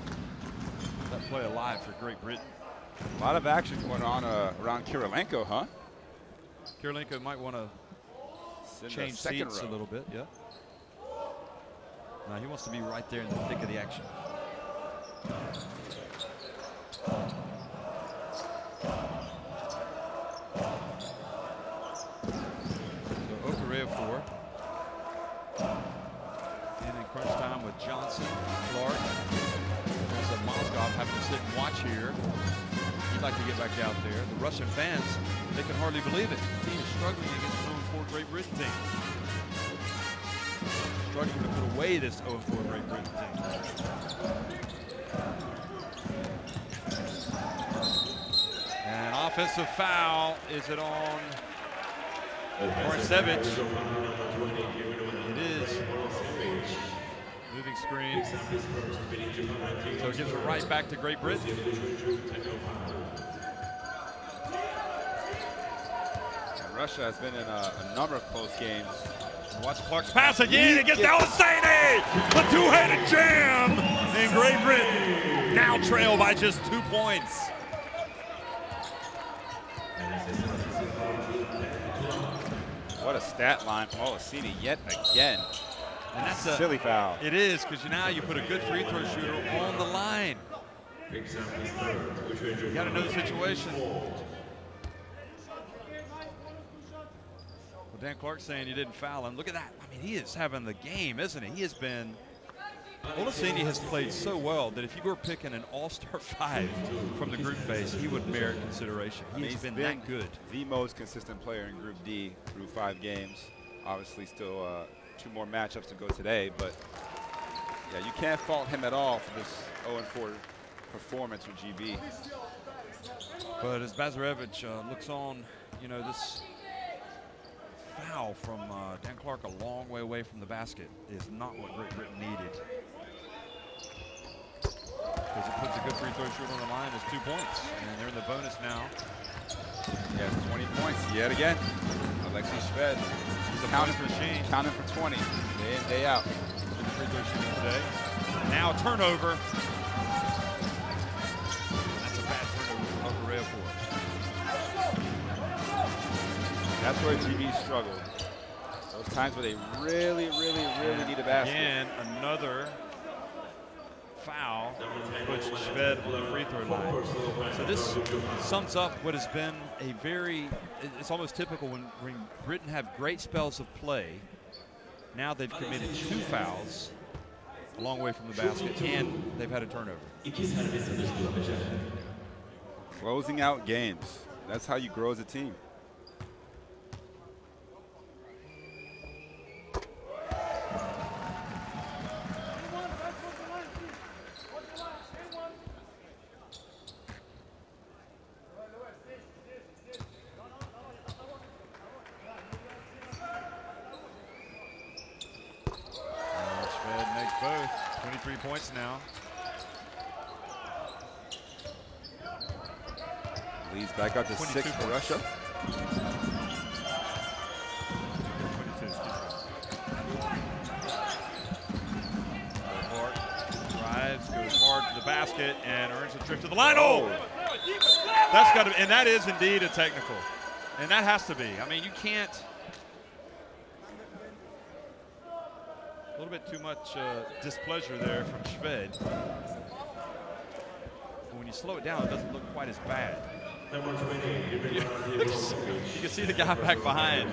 that play alive for Great Britain. A lot of action going on around Kirilenko, huh? Kirilenko might want to change seats a little bit, yeah. Now he wants to be right there in the thick of the action. So Okorafor in crunch time with Johnson, Clark. There's Moskov having to sit and watch here. He'd like to get back out there. The Russian fans, they can hardly believe it. The team is struggling against an 0-4 Great Britain team. Struggling to put away this 0-4 Great Britain team. And offensive foul. Is it on Orancevic? It is. Moving screen. So it gives it right back to Great Britain. Russia has been in a number of close games. Watch Clark's pass again. It gets to Olaseni. The two-handed jam. And Great Britain now trail by just 2 points. What a stat line from Olaseni yet again. And that's a silly foul. It is, because now you put a good free throw shooter on the line. You got to know the situation. Well, Dan Clark saying you didn't foul him. Look at that. I mean, he is having the game, isn't he? He has been. Olaseni has played so well that if you were picking an all-star 5 from the group phase, he would merit consideration. He's been that good. The most consistent player in Group D through 5 games. Obviously, still 2 more matchups to go today, but yeah, you can't fault him at all for this 0-4 performance with GB. But as Bazarevich looks on, you know, this foul from Dan Clark a long way away from the basket is not what Great Britain needed. Because it puts a good free throw shooter on the line, it's 2 points. And they're in the bonus now. Yes, 20 points yet again. Alexei Shved. He's a counting machine. Counting for 20, day in, day out. Good free throw shooting today. Now a turnover. That's a bad turnover from Okareo for us. That's where GB struggled. Those times where they really need a basket. Again, another foul puts Shved on the free throw line. So this sums up what has been a very, it's almost typical when Britain have great spells of play. Now they've committed 2 fouls a long way from the basket, and they've had a turnover. Closing out games. That's how you grow as a team. Both 23 points now. Leads back up to 6 for Russia. 22, excuse me. Clark drives, goes hard to the basket, and earns a trip to the line. Oh! That's got to be, and that is indeed a technical. And that has to be. I mean, you can't. A little bit too much displeasure there from Shved. But when you slow it down, it doesn't look quite as bad. You can see the guy back behind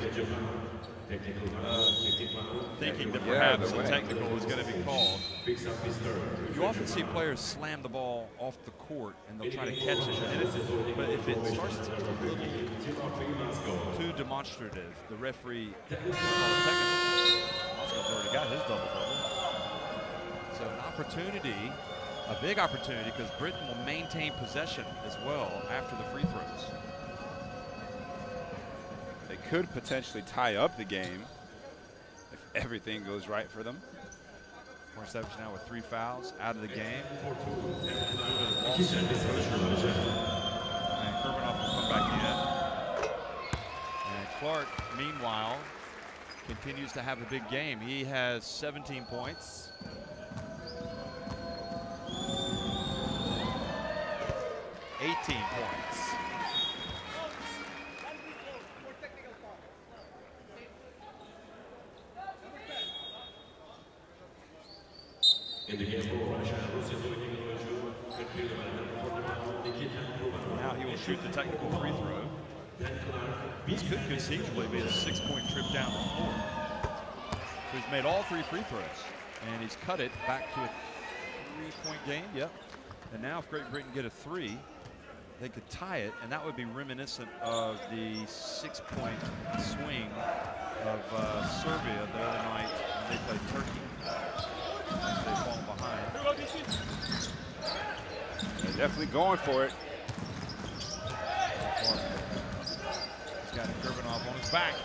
thinking that perhaps a technical is going to be called. You often see players slam the ball off the court and they'll try to catch it. But if it starts to look a little too demonstrative, the referee will call it technical. He's already got his double-double. So an opportunity, a big opportunity, because Britain will maintain possession as well after the free throws. They could potentially tie up the game if everything goes right for them. Savage now with 3 fouls out of the game. And Kermanoff will come back in. And Clark, meanwhile, continues to have a big game. He has 17 points. Now he will shoot the technical free throw. This could conceivably be a 6-point trip down the floor. So he's made all 3 free throws, and he's cut it back to a 3-point game. Yep. And now if Great Britain get a 3, they could tie it, and that would be reminiscent of the 6-point swing of Serbia the other night when they played Turkey. They fall behind. They're definitely going for it. He's got Kermanoff on his back.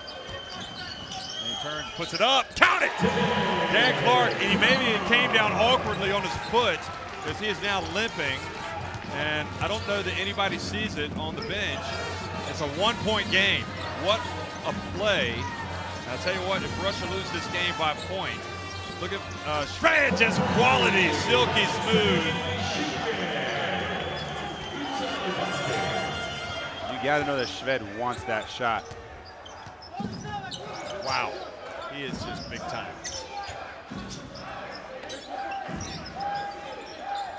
And he turns, puts it up, count it! Dan Clark, and it came down awkwardly on his foot because he is now limping. And I don't know that anybody sees it on the bench. It's a 1-point game. What a play. And I'll tell you what, if Russia loses this game by a point, look at Shved, just quality, silky smooth. You got to know that Shved wants that shot. Wow, he is just big time.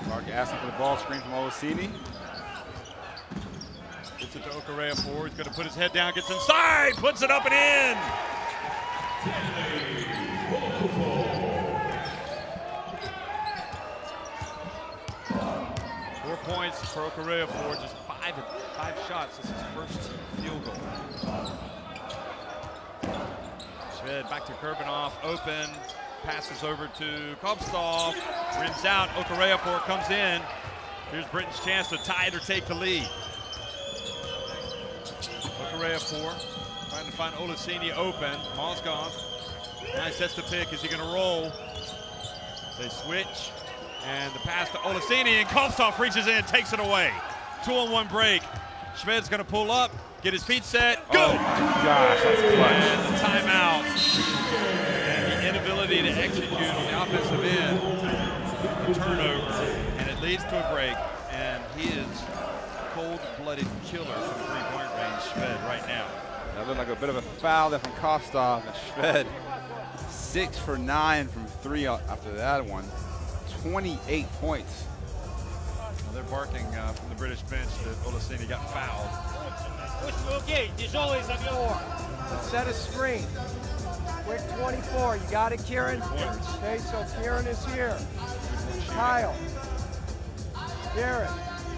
Clark asking for the ball screen from Olaseni. Gets it to Okorea 4. He's going to put his head down, gets inside, puts it up and in. 4 points for Okorea 4, just five shots. This is his first field goal. Shved back to Kurbanov, open, passes over to Kopstov, rims out, Okorea 4 comes in. Here's Britain's chance to tie it or take the lead. Okorea 4, trying to find Olaseni open. Mozgov, nice, that's the pick. Is he going to roll? They switch, and the pass to Olaseni, and Kopstov reaches in, takes it away. 2-on-1 break. Shved's going to pull up, get his feet set, go! Oh my gosh, that's clutch. And the timeout. And the inability to execute on the offensive end, the turnover, and it leads to a break. And he is cold-blooded killer from three-point range, Shved, right now. That looked like a bit of a foul there from Kopstov, and Shved 6 for 9 from 3 after that one. 28 points. Well, they're barking from the British bench that Olaseni got fouled. Окей, тяжелый забор. Let's set a screen. Quick 24. You got it, Kieran? Okay, so Kieran is here. Kyle. Kieran.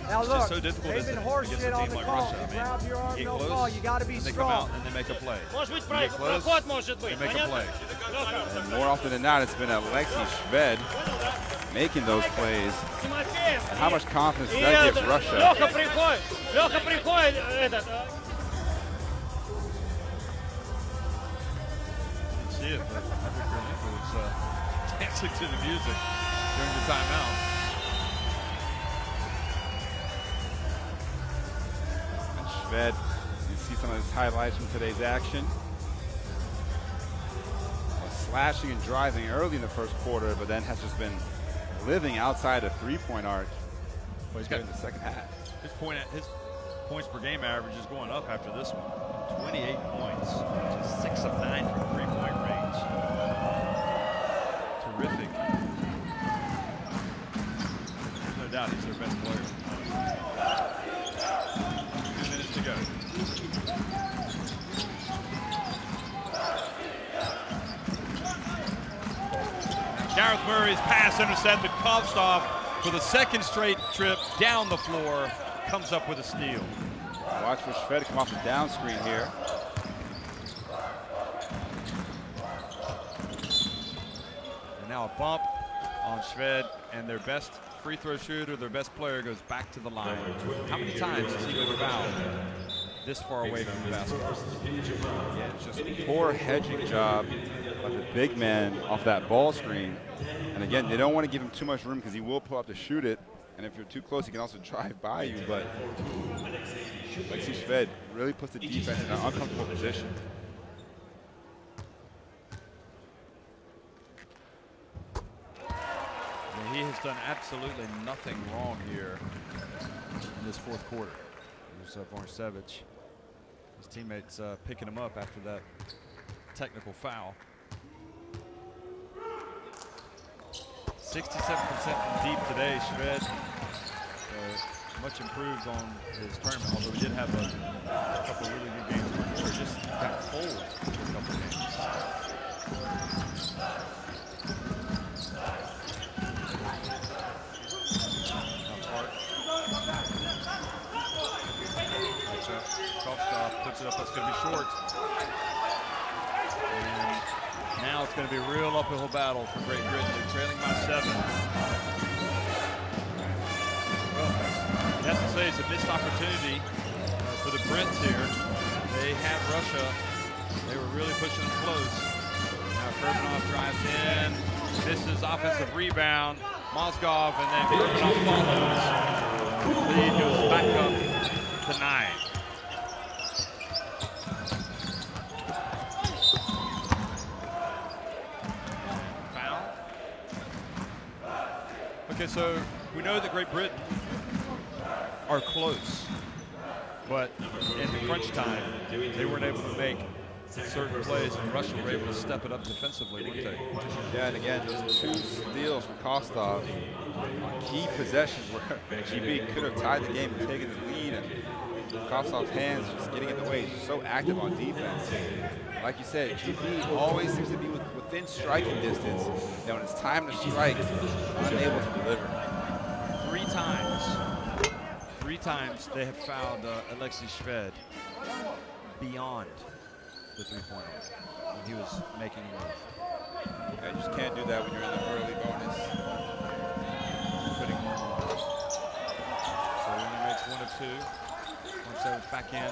Now look, so difficult, they've been against horseshit a on team the like call. Russia. They I mean, grab your arm, get no close, call. You got to be they come strong. out and they make a play. Может быть, Get close, проход может быть. they make a play. And more often than not, it's been Alexei Shved making those plays. Тимофеев. And how much confidence И that gives это, Russia. Леха приходит, этот. You see it, but I think Granenko was dancing to the music during the timeout. And Shved, you see some of his highlights from today's action. Was slashing and driving early in the first quarter, but then has just been living outside the three-point arc Well, in the second half. His points per game average is going up after this one. 28 points, just 6 of 9 from three-point range. Terrific. There's no doubt he's their best player. 2 minutes to go. Gareth Murray's pass intercepted. Kopstov for the second straight trip down the floor comes up with a steal. Watch for Shved to come off the down screen here. And now a bump on Shved, and their best free throw shooter, their best player, goes back to the line. How many times has he been fouled this far away from the basket? Yeah, it's just poor hedging job of the big man off that ball screen. And again, they don't want to give him too much room because he will pull up to shoot it. And if you're too close, he can also drive by you. But Alexei Shved really puts the defense in an uncomfortable position. Yeah, he has done absolutely nothing wrong here in this fourth quarter. Here's Vorncevic. His teammates picking him up after that technical foul. 67% from deep today. Shved much improved on his tournament, although he did have a couple of really good games before. He just got cold for a couple of games. Kopstov puts it up, that's going to be short. And now it's going to be a real uphill battle for Great Britain. They're trailing by 7. Well, you have to say it's a missed opportunity for the Brits here. They had Russia. They were really pushing them close. Now Kurbanov drives in, misses offensive rebound. Mozgov, and then Kurbanov follows. The lead goes back up to 9. Okay, so we know that Great Britain are close, but in the crunch time, they weren't able to make certain plays, and Russia were able to step it up defensively, weren't they? Yeah, and again, those 2 steals from Kostov on key possessions where GB could have tied the game and taken the lead, and Kostov's hands just getting in the way. He's so active on defense. Like you said, GB always seems to be within striking distance, and when it's time to strike, unable to deliver. 3 times they have fouled Alexei Shved beyond the 3-point line. He was making a move. Yeah, you just can't do that when you're in the early bonus. Putting him on. So he only makes 1 of 2. Once that was back in.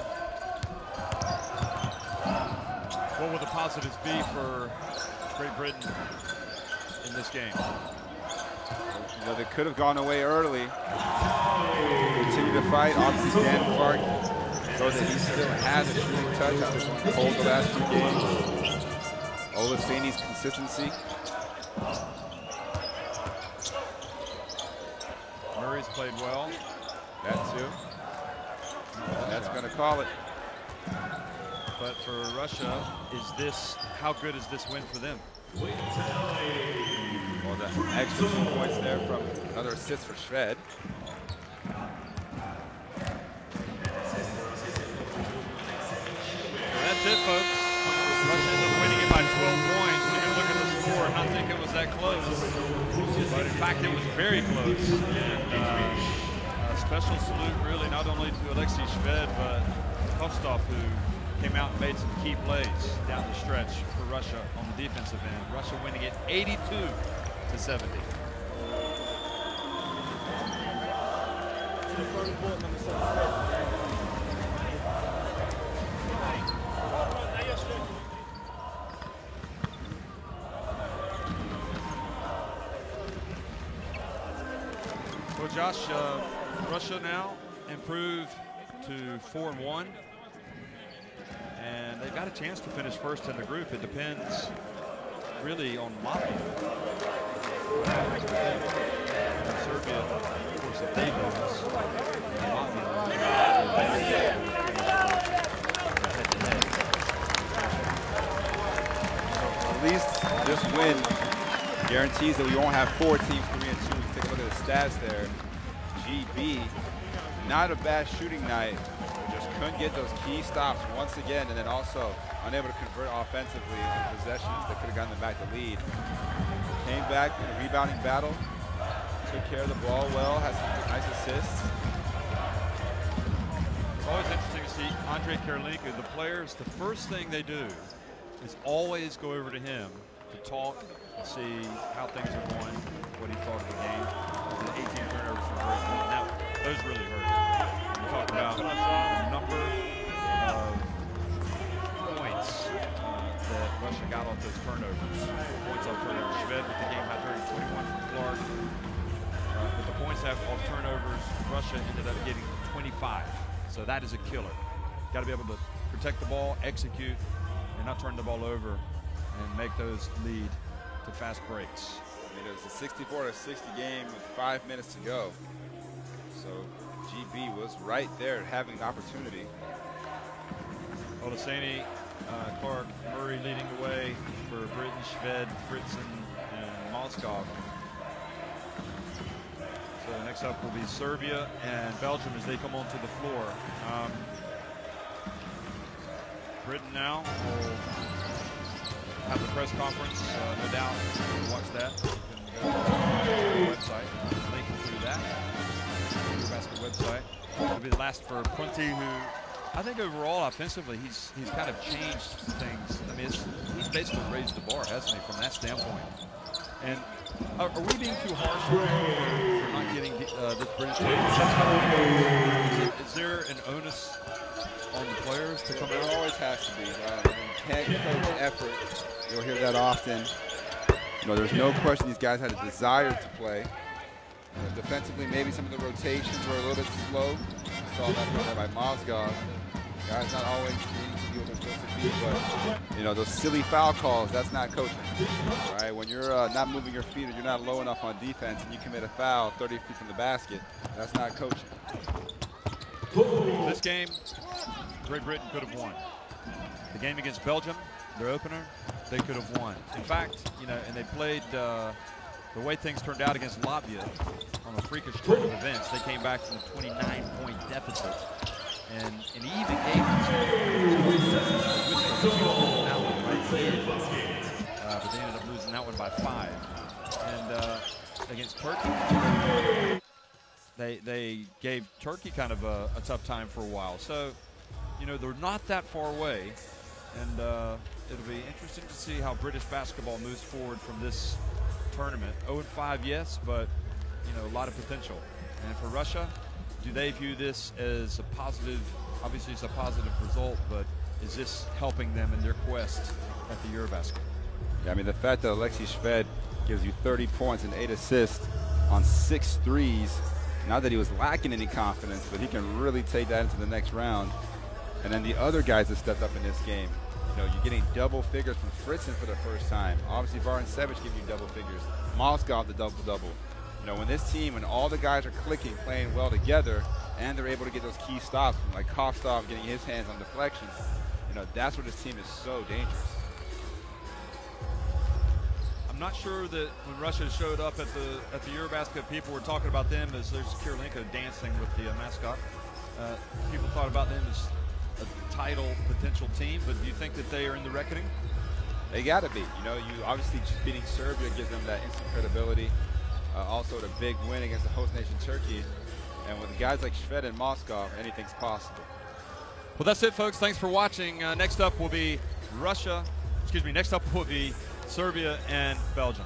What will the positives be for Great Britain in this game? You know, they could have gone away early. Continue to fight. Obviously, Dan Clark shows that he still has a shooting touch after going cold the last 2 games. Olaseni's consistency. Murray's played well. That too. That's going to call it. But for Russia, how good is this win for them? Well, the extra 2 points there from another assist for Shved. That's it, folks. Russia ends up winning it by 12 points. You can look at the score and not think it was that close. But in fact, it was very close. And a special salute, really, not only to Alexei Shved, but Kostov, who came out and made some key plays down the stretch for Russia on the defensive end. Russia winning it 82-70. Well, Josh, Russia now improve to 4-1. And they've got a chance to finish first in the group. It depends really on Latvia. Serbia, of course, if they lose, At least this win guarantees that we won't have 4 teams 3-2. Take a look at the stats there. GB, not a bad shooting night. Just couldn't get those key stops once again, and then also unable to convert offensively in possessions that could have gotten them back to lead. Came back in a rebounding battle, took care of the ball well, had some nice assists. It's always interesting to see Andre Karolinka. The players, the first thing they do is always go over to him to talk and see how things are going, what he thought of the game. The 18 turnovers were very good. Now, those really hurt. You talk about the number of points that Russia got off those turnovers. Points off turnovers. Shved with the game high 21 from Clark. But the points off turnovers, Russia ended up getting 25. So that is a killer. Got to be able to protect the ball, execute, and not turn the ball over and make those lead to fast breaks. I mean, it was a 64-60 game with 5 minutes to go. So GB was right there having the opportunity. Olaseni, Clark, Murray leading the way for Britain, Shved, Fritzen, and Moskov. So next up will be Serbia and Belgium as they come onto the floor. Britain now will have the press conference, no doubt. We'll watch that. You can go to the website, link through that. EuroBasket website. It'll be the last for Prunty, who I think overall offensively he's kind of changed things. I mean, he's basically raised the bar, hasn't he, from that standpoint? And are we being too harsh on him for not getting this British team? Is there an onus on the players to come out? There always has to be. Head coach effort. You'll hear that often. You know, there's no question these guys had a desire to play. Defensively, maybe some of the rotations were a little bit slow. We saw that from there by Mozgov. Guys not always being what they're supposed to be, but you know, those silly foul calls, that's not coaching. Right? When you're not moving your feet or you're not low enough on defense and you commit a foul 30 feet from the basket, that's not coaching. This game, Great Britain could have won. the game against Belgium, their opener, they could have won. In fact, you know, and they played the way things turned out against Latvia on a freakish turn of events. They came back from a 29-point deficit, and an even game. But they ended up losing that one by 5. And against Turkey, they gave Turkey kind of a tough time for a while. So, you know, they're not that far away, and it'll be interesting to see how British basketball moves forward from this tournament. 0-5, yes, but, you know, a lot of potential. And for Russia, do they view this as a positive? Obviously, it's a positive result, but is this helping them in their quest at the EuroBasket? Yeah, I mean, the fact that Alexei Shved gives you 30 points and 8 assists on 6 threes, not that he was lacking any confidence, but he can really take that into the next round. And then the other guys that stepped up in this game, you know, you're getting double figures from Fritzen for the first time. Obviously, Varencevic giving you double figures. Moskov the double-double. You know, when this team, when all the guys are clicking, playing well together, and they're able to get those key stops, like Kostov getting his hands on deflections, you know, that's where this team is so dangerous. I'm not sure that when Russia showed up at the EuroBasket, people were talking about them as there's Kirilenko dancing with the mascot. People thought about them as a title potential team, but do you think that they are in the reckoning? They got to be. You know, you obviously just beating Serbia gives them that instant credibility. Also, the big win against the host nation Turkey, and with guys like Shved and Moskov, anything's possible. Well, that's it, folks. Thanks for watching. Next up will be Serbia and Belgium.